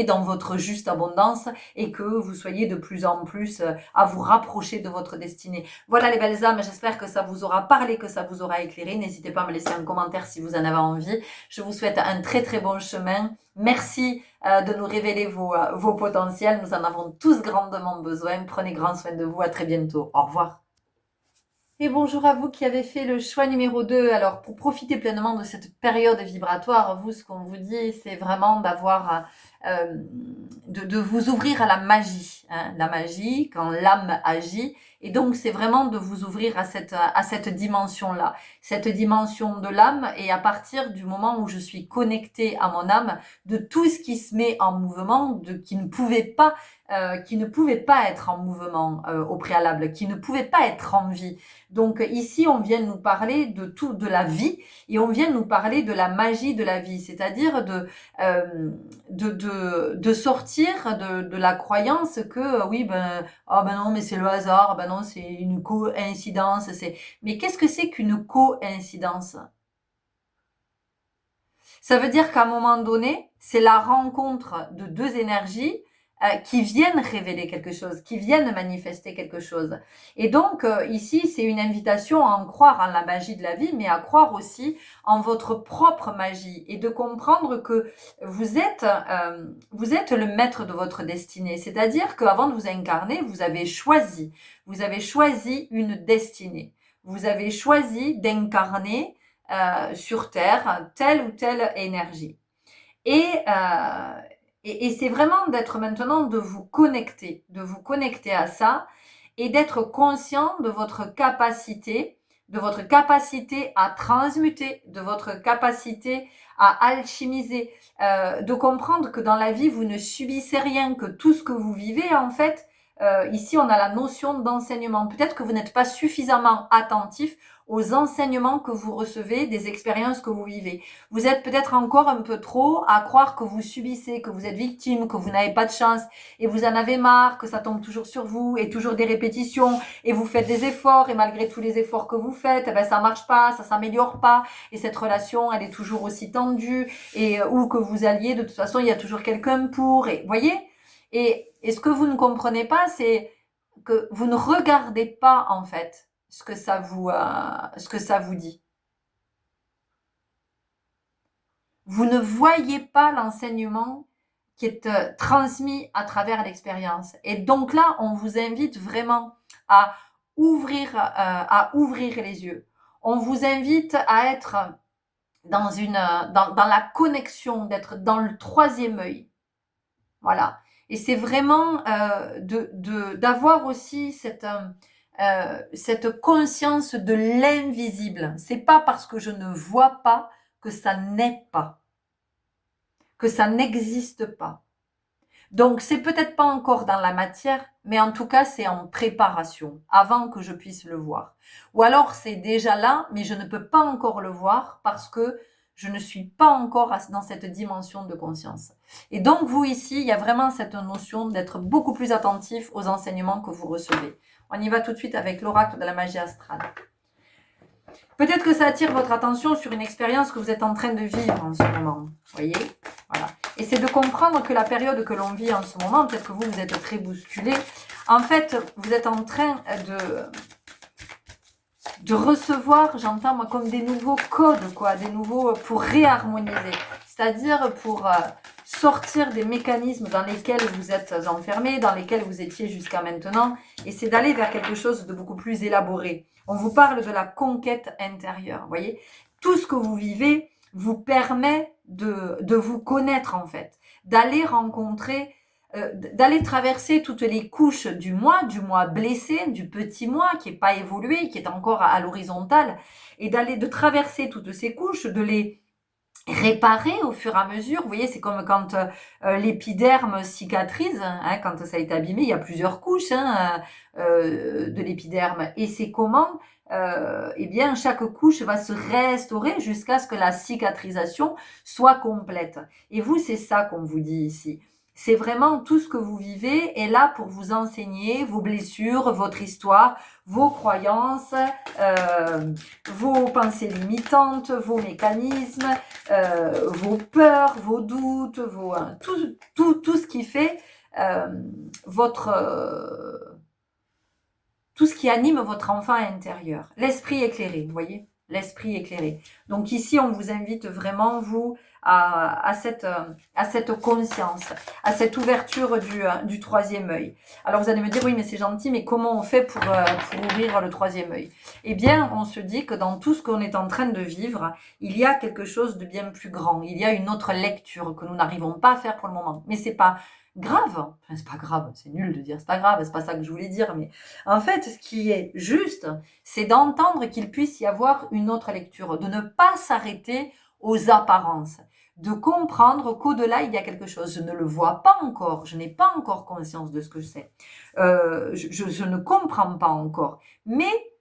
dans votre juste abondance et que vous soyez de plus en plus à vous rapprocher de votre destinée. Voilà les belles âmes, j'espère que ça vous aura parlé, que ça vous aura éclairé. N'hésitez pas à me laisser un commentaire si vous en avez envie. Je vous souhaite un très très bon chemin. Merci de nous révéler vos potentiels. Nous en avons tous grandement besoin. Prenez grand soin de vous. À très bientôt. Au revoir. Et bonjour à vous qui avez fait le choix numéro 2. Alors, pour profiter pleinement de cette période vibratoire, vous, ce qu'on vous dit, c'est vraiment de vous ouvrir à la magie. Hein, la magie, quand l'âme agit. Et donc, c'est vraiment de vous ouvrir à cette dimension-là. Cette dimension de l'âme, et à partir du moment où je suis connectée à mon âme, de tout ce qui se met en mouvement, qui ne pouvait pas être en mouvement au préalable, qui ne pouvait pas être en vie. Donc ici, on vient nous parler de la vie, et on vient nous parler de la magie de la vie, c'est-à-dire de sortir de la croyance que oui, oh ben non, mais c'est le hasard, ben non, c'est une coïncidence. Mais qu'est-ce que c'est qu'une coïncidence? Ça veut dire qu'à un moment donné, c'est la rencontre de deux énergies qui viennent révéler quelque chose, qui viennent manifester quelque chose. Et donc, ici, c'est une invitation à en croire en la magie de la vie, mais à croire aussi en votre propre magie et de comprendre que vous êtes le maître de votre destinée. C'est-à-dire qu'avant de vous incarner, vous avez choisi une destinée. Vous avez choisi d'incarner sur Terre telle ou telle énergie. Et c'est vraiment d'être maintenant, de vous connecter à ça et d'être conscient de votre capacité à transmuter, de votre capacité à alchimiser, de comprendre que dans la vie, vous ne subissez rien, que tout ce que vous vivez, en fait, ici, on a la notion d'enseignement. Peut-être que vous n'êtes pas suffisamment attentif aux enseignements que vous recevez, des expériences que vous vivez. Vous êtes peut-être encore un peu trop à croire que vous subissez, que vous êtes victime, que vous n'avez pas de chance et vous en avez marre, que ça tombe toujours sur vous et toujours des répétitions et vous faites des efforts et malgré tous les efforts que vous faites, ça marche pas, ça s'améliore pas et cette relation, elle est toujours aussi tendue et où que vous alliez, de toute façon, il y a toujours quelqu'un pour, et voyez, et ce que vous ne comprenez pas, c'est que vous ne regardez pas, en fait, ce que ça vous dit. Vous ne voyez pas l'enseignement qui est transmis à travers l'expérience. Et donc là, on vous invite vraiment à ouvrir les yeux. On vous invite à être dans la connexion, d'être dans le troisième œil. Voilà. Et c'est vraiment d'avoir aussi cette conscience de l'invisible. C'est pas parce que je ne vois pas que ça n'est pas, que ça n'existe pas. Donc, c'est peut-être pas encore dans la matière, mais en tout cas, c'est en préparation, avant que je puisse le voir. Ou alors, c'est déjà là, mais je ne peux pas encore le voir parce que je ne suis pas encore dans cette dimension de conscience. Et donc, vous ici, il y a vraiment cette notion d'être beaucoup plus attentif aux enseignements que vous recevez. On y va tout de suite avec l'oracle de la magie astrale. Peut-être que ça attire votre attention sur une expérience que vous êtes en train de vivre en ce moment. Vous voyez ? Voilà. Et c'est de comprendre que la période que l'on vit en ce moment, peut-être que vous êtes très bousculé, en fait, vous êtes en train de recevoir, j'entends moi, comme des nouveaux codes, quoi, des nouveaux pour réharmoniser. C'est-à-dire pour sortir des mécanismes dans lesquels vous êtes enfermés, dans lesquels vous étiez jusqu'à maintenant, et c'est d'aller vers quelque chose de beaucoup plus élaboré. On vous parle de la conquête intérieure, vous voyez. Tout ce que vous vivez vous permet de vous connaître, en fait, d'aller rencontrer, d'aller traverser toutes les couches du moi blessé, du petit moi qui n'est pas évolué, qui est encore à l'horizontale, et de traverser toutes ces couches, de les réparer au fur et à mesure. Vous voyez, c'est comme quand l'épiderme cicatrise, hein, quand ça a été abîmé, il y a plusieurs couches de l'épiderme. Et c'est comment eh bien, chaque couche va se restaurer jusqu'à ce que la cicatrisation soit complète. Et vous, c'est ça qu'on vous dit ici. C'est vraiment tout ce que vous vivez est là pour vous enseigner vos blessures, votre histoire, vos croyances, vos pensées limitantes, vos mécanismes, vos peurs, vos doutes, tout ce qui fait tout ce qui anime votre enfant intérieur. L'esprit éclairé, vous voyez ? L'esprit éclairé. Donc ici, on vous invite vraiment, vous, à cette conscience, à cette ouverture du troisième œil. Alors vous allez me dire, oui, mais c'est gentil, mais comment on fait pour ouvrir le troisième œil ? Eh bien, on se dit que dans tout ce qu'on est en train de vivre, il y a quelque chose de bien plus grand. Il y a une autre lecture que nous n'arrivons pas à faire pour le moment. Mais c'est pas grave. Enfin, c'est pas grave, c'est nul de dire c'est pas grave, c'est pas ça que je voulais dire, mais en fait, ce qui est juste, c'est d'entendre qu'il puisse y avoir une autre lecture, de ne pas s'arrêter aux apparences, de comprendre qu'au-delà, il y a quelque chose. Je ne le vois pas encore, je n'ai pas encore conscience de ce que c'est. Je ne comprends pas encore, mais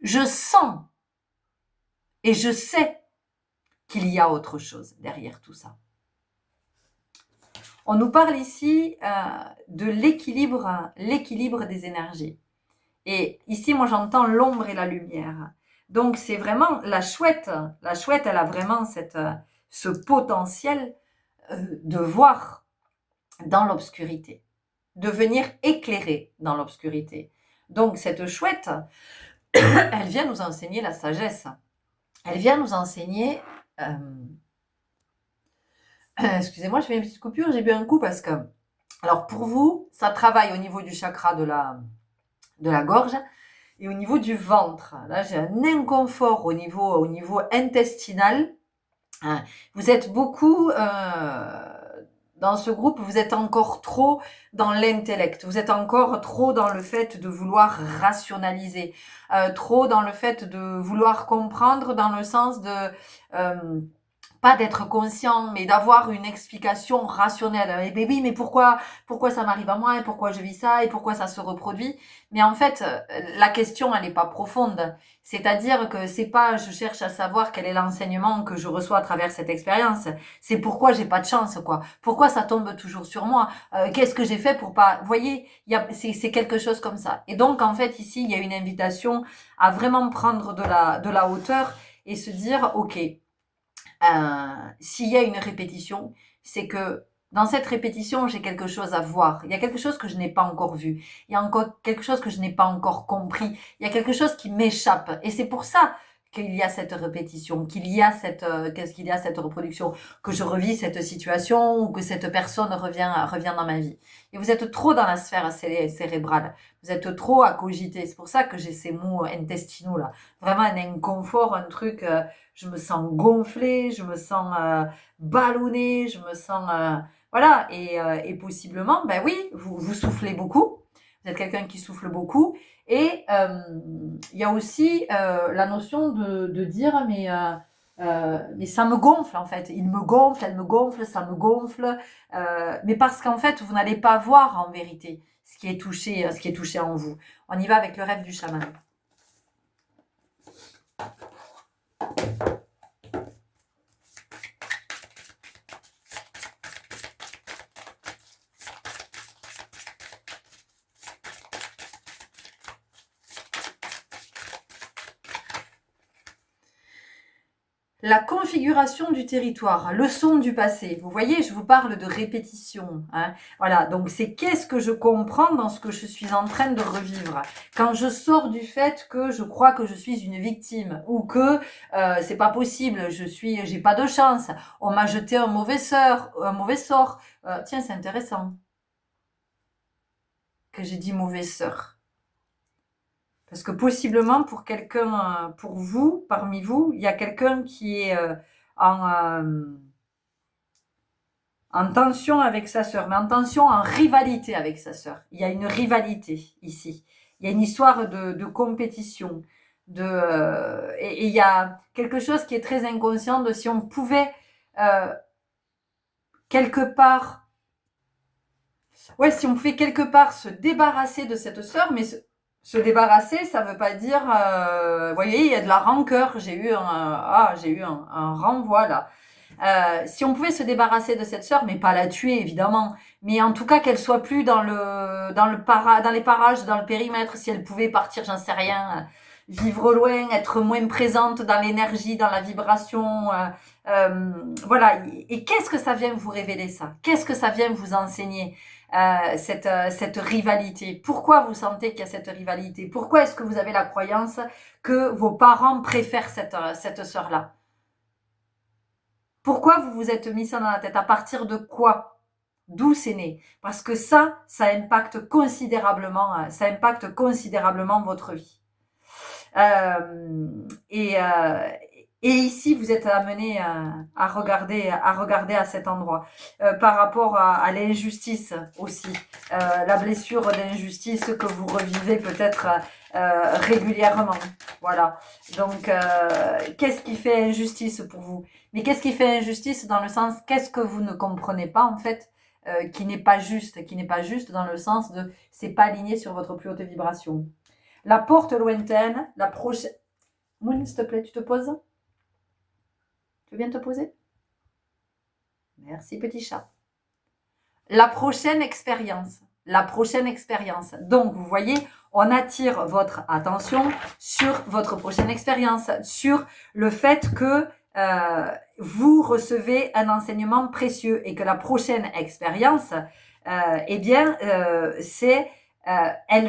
je sens et je sais qu'il y a autre chose derrière tout ça. On nous parle ici de l'équilibre des énergies. Et ici, moi, j'entends l'ombre et la lumière. Donc, c'est vraiment la chouette. La chouette, elle a vraiment ce potentiel de voir dans l'obscurité, de venir éclairer dans l'obscurité. Donc, cette chouette, elle vient nous enseigner la sagesse. Elle vient nous enseigner... excusez-moi, je fais une petite coupure, j'ai bu un coup parce que... Alors, pour vous, ça travaille au niveau du chakra de la gorge et au niveau du ventre. Là, j'ai un inconfort au niveau intestinal. Vous êtes beaucoup dans ce groupe, vous êtes encore trop dans l'intellect. Vous êtes encore trop dans le fait de vouloir rationaliser, trop dans le fait de vouloir comprendre dans le sens de pas d'être conscient, mais d'avoir une explication rationnelle. Et ben oui, mais pourquoi ça m'arrive à moi, et pourquoi je vis ça, et pourquoi ça se reproduit. Mais en fait, la question, elle n'est pas profonde. C'est-à-dire que c'est pas, je cherche à savoir quel est l'enseignement que je reçois à travers cette expérience. C'est pourquoi j'ai pas de chance, quoi. Pourquoi ça tombe toujours sur moi. Qu'est-ce que j'ai fait pour pas... Vous voyez, c'est quelque chose comme ça. Et donc, en fait, ici, il y a une invitation à vraiment prendre de la hauteur et se dire, ok, s'il y a une répétition, c'est que Dans cette répétition, j'ai quelque chose à voir. Il y a quelque chose que je n'ai pas encore vu. Il y a encore quelque chose que je n'ai pas encore compris. Il y a quelque chose qui m'échappe. Et c'est pour ça qu'il y a cette répétition, qu'il y a qu'est-ce qu'il y a cette reproduction, que je revis cette situation ou que cette personne revient dans ma vie. Et vous êtes trop dans la sphère cérébrale. Vous êtes trop à cogiter. C'est pour ça que j'ai ces mots intestinaux là. Vraiment un inconfort, un truc, je me sens gonflée, je me sens ballonnée, je me sens, voilà. Et possiblement, ben oui, vous soufflez beaucoup. Vous êtes quelqu'un qui souffle beaucoup. Et il y a aussi la notion de dire, mais ça me gonfle en fait. Il me gonfle, elle me gonfle, ça me gonfle. Mais parce qu'en fait, vous n'allez pas voir en vérité ce qui est touché en vous. On y va avec le rêve du chaman. La configuration du territoire, leçon du passé. Vous voyez, je vous parle de répétition. Hein. Voilà, donc c'est qu'est-ce que je comprends dans ce que je suis en train de revivre. Quand je sors du fait que je crois que je suis une victime ou que c'est pas possible, j'ai pas de chance, on m'a jeté un mauvais sort. Tiens, c'est intéressant que j'ai dit mauvais sort. Parce que possiblement pour quelqu'un, pour vous, parmi vous, il y a quelqu'un qui est en tension avec sa sœur, mais en tension, en rivalité avec sa sœur. Il y a une rivalité ici. Il y a une histoire de compétition. Et il y a quelque chose qui est très inconscient de si on pouvait quelque part, ouais, si on pouvait quelque part se débarrasser de cette sœur, mais se débarrasser, ça veut pas dire, vous voyez, il y a de la rancœur. J'ai eu un renvoi là. Si on pouvait se débarrasser de cette sœur, mais pas la tuer évidemment, mais en tout cas qu'elle soit plus dans les parages, dans le périmètre, si elle pouvait partir, j'en sais rien, vivre loin, être moins présente dans l'énergie, dans la vibration, voilà. Et qu'est-ce que ça vient vous révéler ça? Qu'est-ce que ça vient vous enseigner? Cette rivalité. Pourquoi vous sentez qu'il y a cette rivalité? Pourquoi est-ce que vous avez la croyance que vos parents préfèrent cette sœur-là? Pourquoi vous vous êtes mis ça dans la tête? À partir de quoi? D'où c'est né? Parce que ça impacte considérablement votre vie. Et ici, vous êtes amené à regarder à cet endroit par rapport à l'injustice aussi, la blessure d'injustice que vous revivez peut-être régulièrement. Voilà. Donc, qu'est-ce qui fait injustice pour vous? Mais qu'est-ce qui fait injustice dans le sens, qu'est-ce que vous ne comprenez pas en fait, qui n'est pas juste dans le sens de, c'est pas aligné sur votre plus haute vibration. La porte lointaine, la prochaine. Moon, s'il te plaît, tu te poses? Tu veux bien te poser? Merci, petit chat. La prochaine expérience. Donc, vous voyez, on attire votre attention sur votre prochaine expérience, sur le fait que vous recevez un enseignement précieux et que la prochaine expérience, elle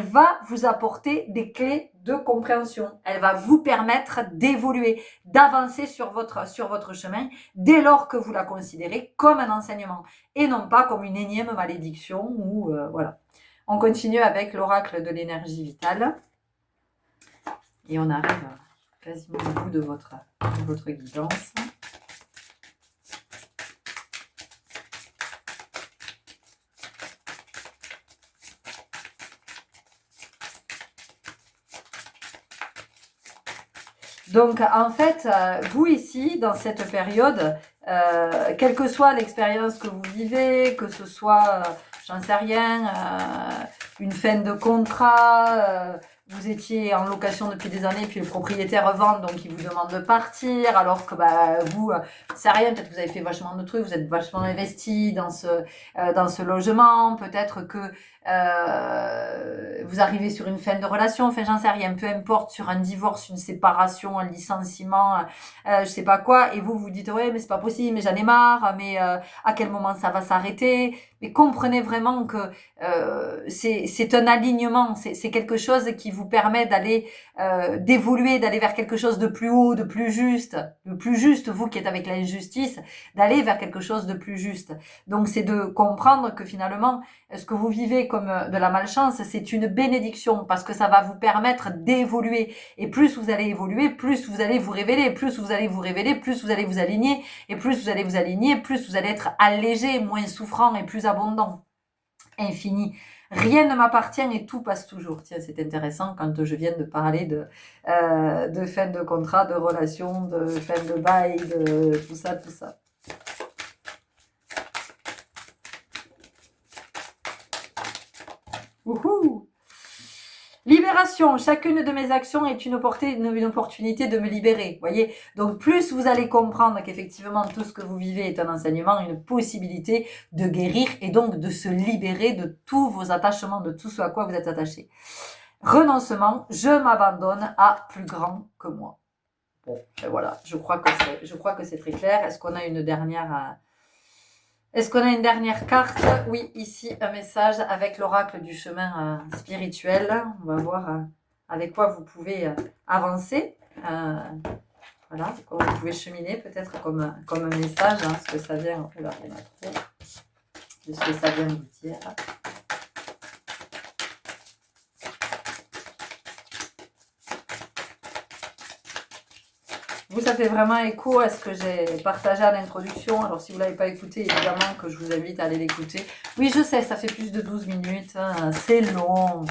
va vous apporter des clés de compréhension. Elle va vous permettre d'évoluer, d'avancer sur votre chemin dès lors que vous la considérez comme un enseignement et non pas comme une énième malédiction ou voilà. On continue avec l'oracle de l'énergie vitale et on arrive quasiment au bout de votre guidance. Donc, en fait, vous ici, dans cette période, quelle que soit l'expérience que vous vivez, que ce soit, j'en sais rien, une fin de contrat, vous étiez en location depuis des années, puis le propriétaire vend, donc il vous demande de partir, alors que bah, vous, c'est rien, peut-être que vous avez fait vachement de trucs, vous êtes vachement investi dans ce logement, peut-être que vous arrivez sur une fin de relation, enfin j'en sais rien, peu importe, sur un divorce, une séparation, un licenciement, je sais pas quoi, et vous vous dites ouais mais c'est pas possible, mais j'en ai marre, mais à quel moment ça va s'arrêter, mais comprenez vraiment que c'est un alignement, c'est quelque chose qui vous permet d'aller d'évoluer, d'aller vers quelque chose de plus haut, de plus juste, vous qui êtes avec l'injustice, d'aller vers quelque chose de plus juste. Donc c'est de comprendre que finalement ce que vous vivez comme de la malchance, c'est une bénédiction parce que ça va vous permettre d'évoluer. Et plus vous allez évoluer, plus vous allez vous révéler, plus vous allez vous révéler, plus vous allez vous aligner, et plus vous allez vous aligner, plus vous allez être allégé, moins souffrant et plus abondant. Infini. Rien ne m'appartient et tout passe toujours. Tiens, c'est intéressant quand je viens de parler de fin de contrat, de relation, de fin de bail, de tout ça, tout ça. Wouhou! Libération, chacune de mes actions est une opportunité de me libérer, voyez. Donc plus vous allez comprendre qu'effectivement tout ce que vous vivez est un enseignement, une possibilité de guérir et donc de se libérer de tous vos attachements, de tout ce à quoi vous êtes attaché. Renoncement, je m'abandonne à plus grand que moi. Bon, et voilà, je crois que c'est très clair. Est-ce qu'on a une dernière carte? Oui, ici, un message avec l'oracle du chemin spirituel. On va voir avec quoi vous pouvez avancer. Voilà, quoi vous pouvez cheminer peut-être comme un message, hein, ce que ça vient. Oula, il y en a trop. De ce que ça vient vous dire. Vous, ça fait vraiment écho à ce que j'ai partagé à l'introduction. Alors, si vous ne l'avez pas écouté, évidemment que je vous invite à aller l'écouter. Oui, je sais, ça fait plus de 12 minutes. Hein, c'est long.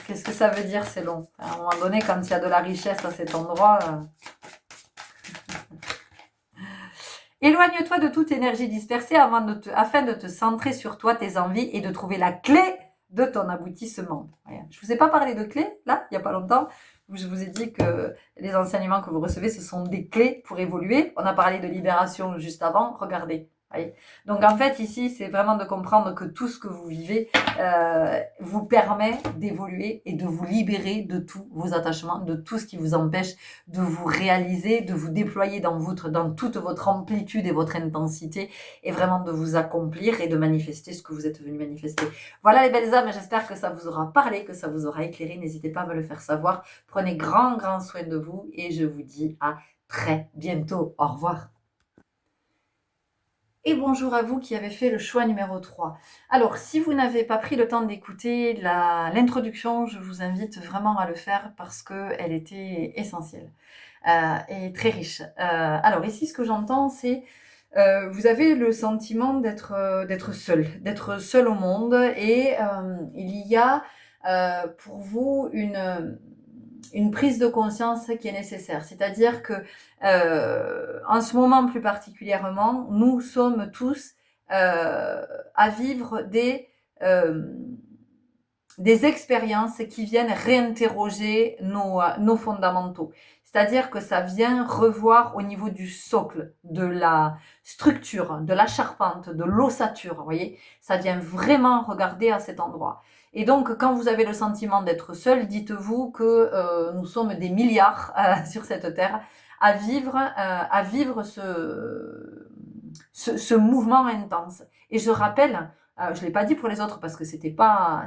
Qu'est-ce que ça veut dire, c'est long? À un moment donné, quand il y a de la richesse à cet endroit... Éloigne-toi de toute énergie dispersée afin de te centrer sur toi, tes envies et de trouver la clé de ton aboutissement. Je ne vous ai pas parlé de clés, là, il n'y a pas longtemps, où je vous ai dit que les enseignements que vous recevez, ce sont des clés pour évoluer. On a parlé de libération juste avant, regardez. Donc en fait ici c'est vraiment de comprendre que tout ce que vous vivez vous permet d'évoluer et de vous libérer de tous vos attachements, de tout ce qui vous empêche de vous réaliser, de vous déployer dans toute votre amplitude et votre intensité et vraiment de vous accomplir et de manifester ce que vous êtes venu manifester. Voilà les belles âmes, j'espère que ça vous aura parlé, que ça vous aura éclairé. N'hésitez pas à me le faire savoir. Prenez grand soin de vous et je vous dis à très bientôt. Au revoir. Et bonjour à vous qui avez fait le choix numéro 3. Alors, si vous n'avez pas pris le temps d'écouter l'introduction, je vous invite vraiment à le faire parce qu'elle était essentielle et très riche. Alors ici, ce que j'entends, c'est vous avez le sentiment d'être seul au monde et il y a pour vous une prise de conscience qui est nécessaire. C'est-à-dire que en ce moment plus particulièrement, nous sommes tous à vivre des expériences qui viennent réinterroger nos fondamentaux. C'est-à-dire que ça vient revoir au niveau du socle, de la structure, de la charpente, de l'ossature, vous voyez. Ça vient vraiment regarder à cet endroit. Et donc, quand vous avez le sentiment d'être seul, dites-vous que nous sommes des milliards sur cette terre à vivre ce mouvement intense. Et je rappelle, je l'ai pas dit pour les autres parce que c'est pas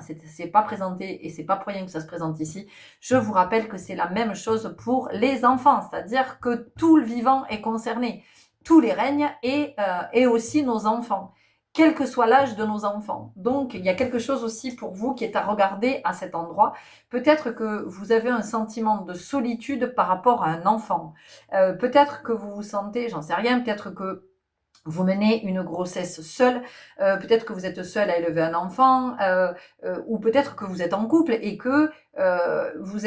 présenté et c'est pas pour rien que ça se présente ici. Je vous rappelle que c'est la même chose pour les enfants, c'est-à-dire que tout le vivant est concerné, tous les règnes et aussi nos enfants, quel que soit l'âge de nos enfants. Donc, il y a quelque chose aussi pour vous qui est à regarder à cet endroit. Peut-être que vous avez un sentiment de solitude par rapport à un enfant. Peut-être que vous vous sentez, j'en sais rien, peut-être que vous menez une grossesse seule, peut-être que vous êtes seul à élever un enfant, ou peut-être que vous êtes en couple et que vous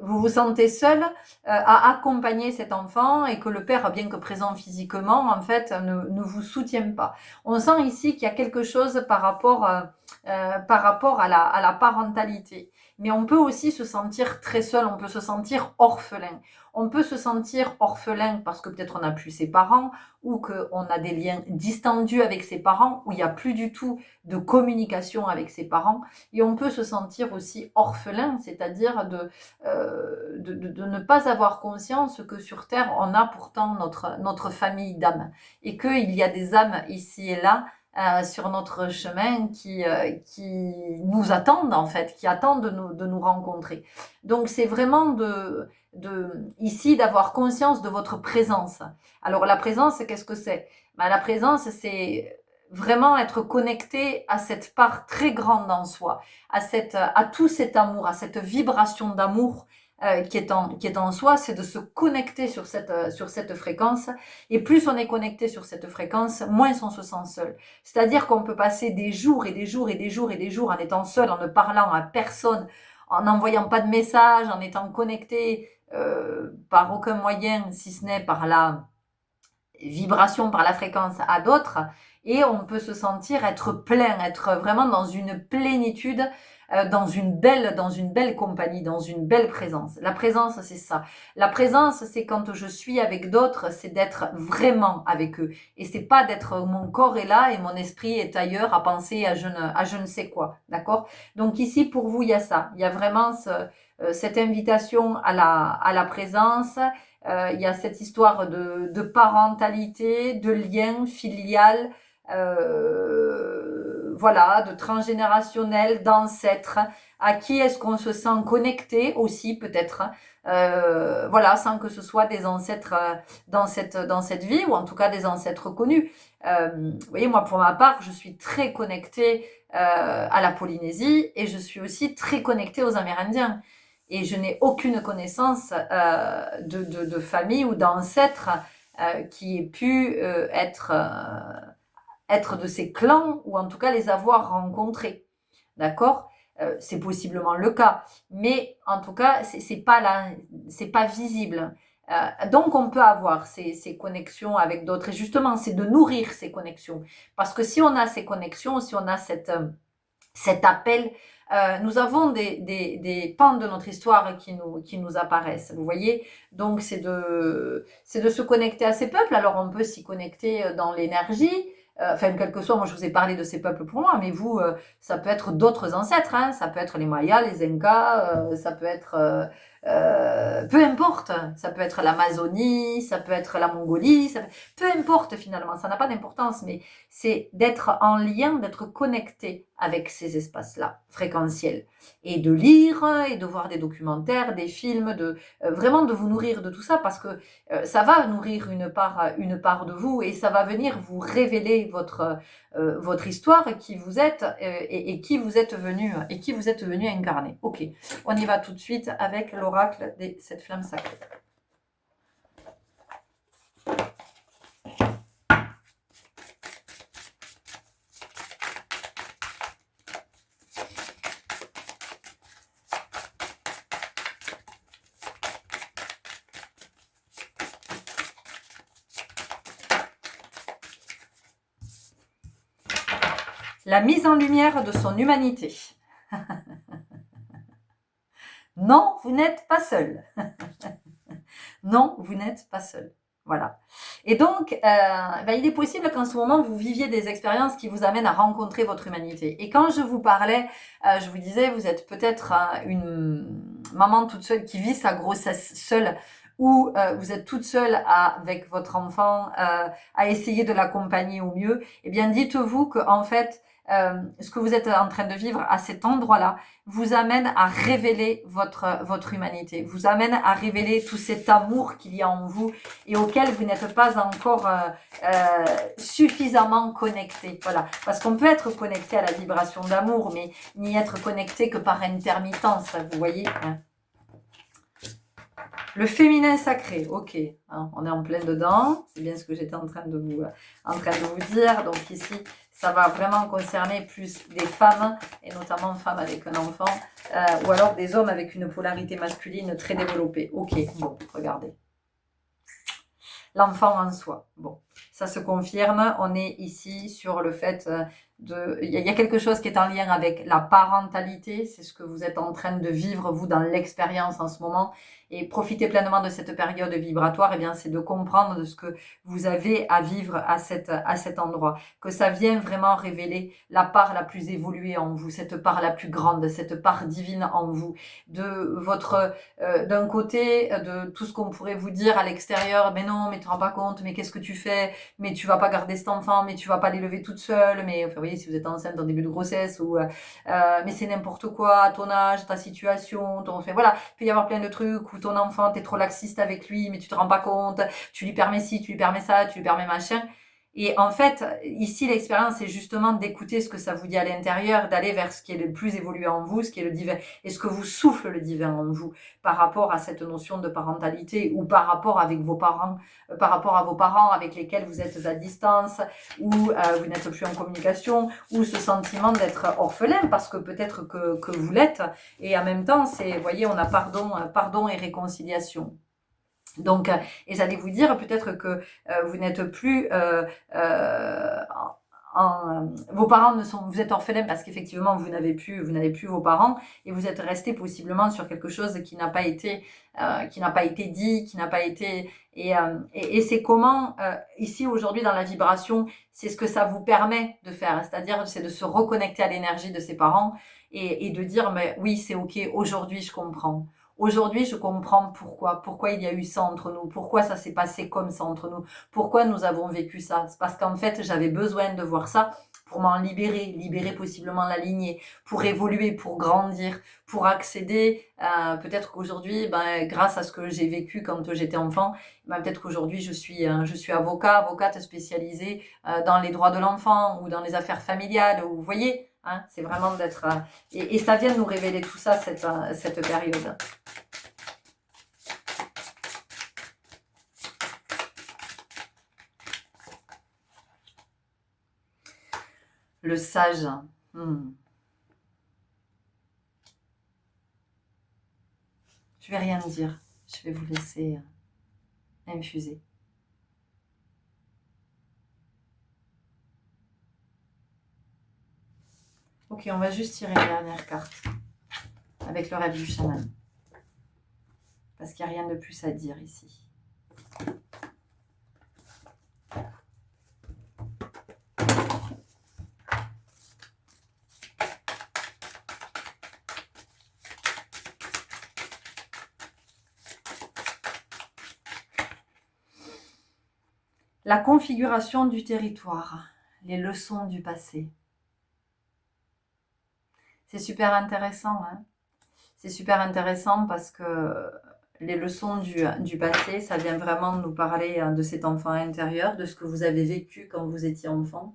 vous sentez seul à accompagner cet enfant et que le père, bien que présent physiquement, en fait, ne vous soutient pas. On sent ici qu'il y a quelque chose par rapport à la parentalité. mais on peut aussi se sentir très seul, on peut se sentir orphelin. On peut se sentir orphelin parce que peut-être on n'a plus ses parents ou qu'on a des liens distendus avec ses parents, où il n'y a plus du tout de communication avec ses parents. Et on peut se sentir aussi orphelin, c'est-à-dire de ne pas avoir conscience que sur Terre, on a pourtant notre famille d'âmes et qu'il y a des âmes ici et là sur notre chemin qui nous attendent en fait, qui attendent de nous rencontrer. Donc c'est vraiment ici d'avoir conscience de votre présence. Alors la présence, qu'est-ce que c'est? La présence, c'est vraiment être connecté à cette part très grande en soi, à tout cet amour, à cette vibration d'amour qui est en soi, c'est de se connecter sur cette fréquence. Et plus on est connecté sur cette fréquence, moins on se sent seul. C'est-à-dire qu'on peut passer des jours et des jours et des jours et des jours en étant seul, en ne parlant à personne, en n'envoyant pas de message, en étant connecté par aucun moyen, si ce n'est par la vibration, par la fréquence à d'autres. Et on peut se sentir être plein, être vraiment dans une plénitude, dans une belle compagnie, dans une belle présence. La présence, c'est ça. La présence, c'est quand je suis avec d'autres, c'est d'être vraiment avec eux. Et c'est pas d'être, mon corps est là et mon esprit est ailleurs à penser à je ne sais quoi. D'accord? Donc ici, pour vous, il y a ça. Il y a vraiment cette invitation à la présence. Il y a cette histoire de parentalité, de lien filial, voilà, de transgénérationnel, d'ancêtres. À qui est-ce qu'on se sent connecté aussi peut-être, voilà, sans que ce soit des ancêtres dans cette vie, ou en tout cas des ancêtres connus. Vous voyez, moi pour ma part, je suis très connectée à la Polynésie et je suis aussi très connectée aux Amérindiens. Et je n'ai aucune connaissance de famille ou d'ancêtres qui aient pu être de ces clans, ou en tout cas les avoir rencontrés. D'accord? C'est possiblement le cas, mais en tout cas, c'est pas visible. Donc on peut avoir ces connexions avec d'autres, et justement, c'est de nourrir ces connexions. Parce que si on a ces connexions, si on a cet appel, nous avons des pans de notre histoire qui nous apparaissent, vous voyez. Donc c'est de se connecter à ces peuples. Alors on peut s'y connecter dans l'énergie, enfin quel que soit, moi je vous ai parlé de ces peuples pour moi, mais vous, ça peut être d'autres ancêtres, hein, ça peut être les Mayas, les Incas, ça peut être peu importe, ça peut être l'Amazonie, ça peut être la Mongolie, peu importe finalement, ça n'a pas d'importance, mais c'est d'être en lien, d'être connecté avec ces espaces-là, fréquentiels, et de lire, et de voir des documentaires, des films, vraiment de vous nourrir de tout ça, parce que ça va nourrir une part de vous, et ça va venir vous révéler votre histoire, qui vous êtes, et qui vous êtes venu incarner. Ok, on y va tout de suite avec l'oracle des 7 flammes sacrées. La mise en lumière de son humanité. Non, vous n'êtes pas seul. Non, vous n'êtes pas seul. Voilà. Et donc, il est possible qu'en ce moment, vous viviez des expériences qui vous amènent à rencontrer votre humanité. Et quand je vous parlais, je vous disais, vous êtes peut-être une maman toute seule qui vit sa grossesse seule, ou vous êtes toute seule avec votre enfant à essayer de l'accompagner au mieux. Eh bien, dites-vous que en fait, ce que vous êtes en train de vivre à cet endroit-là vous amène à révéler votre humanité, vous amène à révéler tout cet amour qu'il y a en vous et auquel vous n'êtes pas encore suffisamment connecté. Voilà, parce qu'on peut être connecté à la vibration d'amour, mais n'y être connecté que par intermittence, vous voyez, hein. Le féminin sacré, ok, hein, on est en plein dedans, c'est bien ce que j'étais en train de vous dire. Donc ici, ça va vraiment concerner plus des femmes, et notamment femmes avec un enfant, ou alors des hommes avec une polarité masculine très développée. Ok, bon, regardez. L'enfant en soi, bon, ça se confirme, on est ici sur le fait il y a quelque chose qui est en lien avec la parentalité, c'est ce que vous êtes en train de vivre, vous, dans l'expérience en ce moment, et profiter pleinement de cette période vibratoire, eh bien, c'est de comprendre de ce que vous avez à vivre à cet endroit, que ça vient vraiment révéler la part la plus évoluée en vous, cette part la plus grande, cette part divine en vous, de votre, d'un côté, de tout ce qu'on pourrait vous dire à l'extérieur, mais non, mais tu te rends pas compte, mais qu'est-ce que tu fais, mais tu vas pas garder cet enfant, mais tu vas pas l'élever toute seule, mais enfin, vous voyez, si vous êtes enceinte en début de grossesse, ou mais c'est n'importe quoi, à ton âge, ta situation, ton fait, voilà, il peut y avoir plein de trucs où ton enfant, t'es trop laxiste avec lui, mais tu te rends pas compte, tu lui permets ci, tu lui permets ça, tu lui permets machin. Et en fait, ici, l'expérience, c'est justement d'écouter ce que ça vous dit à l'intérieur, d'aller vers ce qui est le plus évolué en vous, ce qui est le divin, et ce que vous souffle le divin en vous, par rapport à cette notion de parentalité, ou par rapport avec vos parents, par rapport à vos parents avec lesquels vous êtes à distance, ou vous n'êtes plus en communication, ou ce sentiment d'être orphelin, parce que peut-être que vous l'êtes, et en même temps, c'est, vous voyez, on a pardon et réconciliation. Donc, et j'allais vous dire peut-être que vous n'êtes plus vos parents ne sont, vous êtes orphelin parce qu'effectivement vous n'avez plus vos parents, et vous êtes resté possiblement sur quelque chose qui n'a pas été dit, qui n'a pas été, et c'est comment ici aujourd'hui dans la vibration, c'est ce que ça vous permet de faire, c'est-à-dire c'est de se reconnecter à l'énergie de ses parents, et de dire mais oui, c'est ok, aujourd'hui je comprends. Aujourd'hui, je comprends pourquoi il y a eu ça entre nous, pourquoi ça s'est passé comme ça entre nous, pourquoi nous avons vécu ça. C'est parce qu'en fait, j'avais besoin de voir ça pour m'en libérer possiblement la lignée, pour évoluer, pour grandir, pour accéder. Peut-être qu'aujourd'hui, grâce à ce que j'ai vécu quand j'étais enfant, peut-être qu'aujourd'hui je suis avocate spécialisée dans les droits de l'enfant ou dans les affaires familiales. Vous voyez, hein, c'est vraiment d'être et ça vient de nous révéler tout ça cette période. Le sage. Je vais rien dire. Je vais vous laisser infuser. Ok, on va juste tirer la dernière carte avec le rêve du chaman. Parce qu'il n'y a rien de plus à dire ici. La configuration du territoire, les leçons du passé. C'est super intéressant, hein. C'est super intéressant parce que les leçons du passé, ça vient vraiment nous parler de cet enfant intérieur, de ce que vous avez vécu quand vous étiez enfant,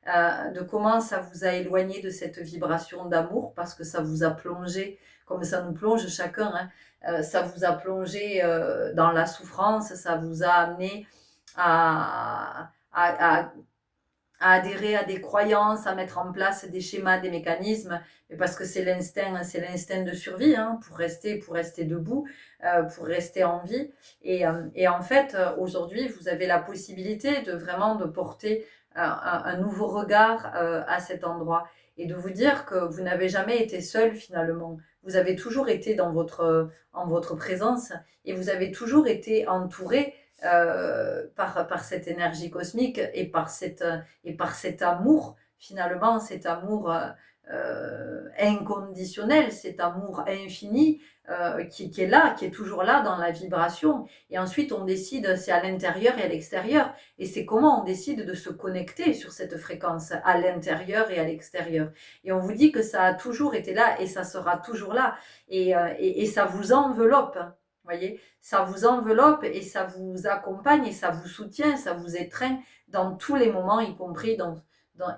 de comment ça vous a éloigné de cette vibration d'amour, parce que ça vous a plongé, comme ça nous plonge chacun, hein, ça vous a plongé dans la souffrance, ça vous a amené à adhérer à des croyances, à mettre en place des schémas, des mécanismes, mais parce que c'est l'instinct de survie, hein, pour rester debout, pour rester en vie. Et en fait, aujourd'hui, vous avez la possibilité de vraiment de porter un nouveau regard à cet endroit, et de vous dire que vous n'avez jamais été seul finalement. Vous avez toujours été en votre présence, et vous avez toujours été entouré par cette énergie cosmique, et par cet amour, finalement, cet amour inconditionnel, cet amour infini qui est là, qui est toujours là dans la vibration. Et ensuite, on décide, c'est à l'intérieur et à l'extérieur. Et c'est comment on décide de se connecter sur cette fréquence, à l'intérieur et à l'extérieur. Et on vous dit que ça a toujours été là, et ça sera toujours là. Et ça vous enveloppe. Voyez, ça vous enveloppe, et ça vous accompagne, et ça vous soutient, ça vous étreint dans tous les moments, y compris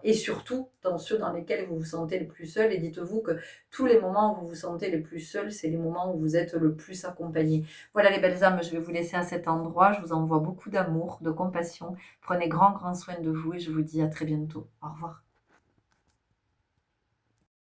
et surtout dans ceux dans lesquels vous vous sentez le plus seul. Et dites-vous que tous les moments où vous vous sentez le plus seul, c'est les moments où vous êtes le plus accompagné. Voilà les belles âmes, je vais vous laisser à cet endroit. Je vous envoie beaucoup d'amour, de compassion. Prenez grand soin de vous, et je vous dis à très bientôt. Au revoir.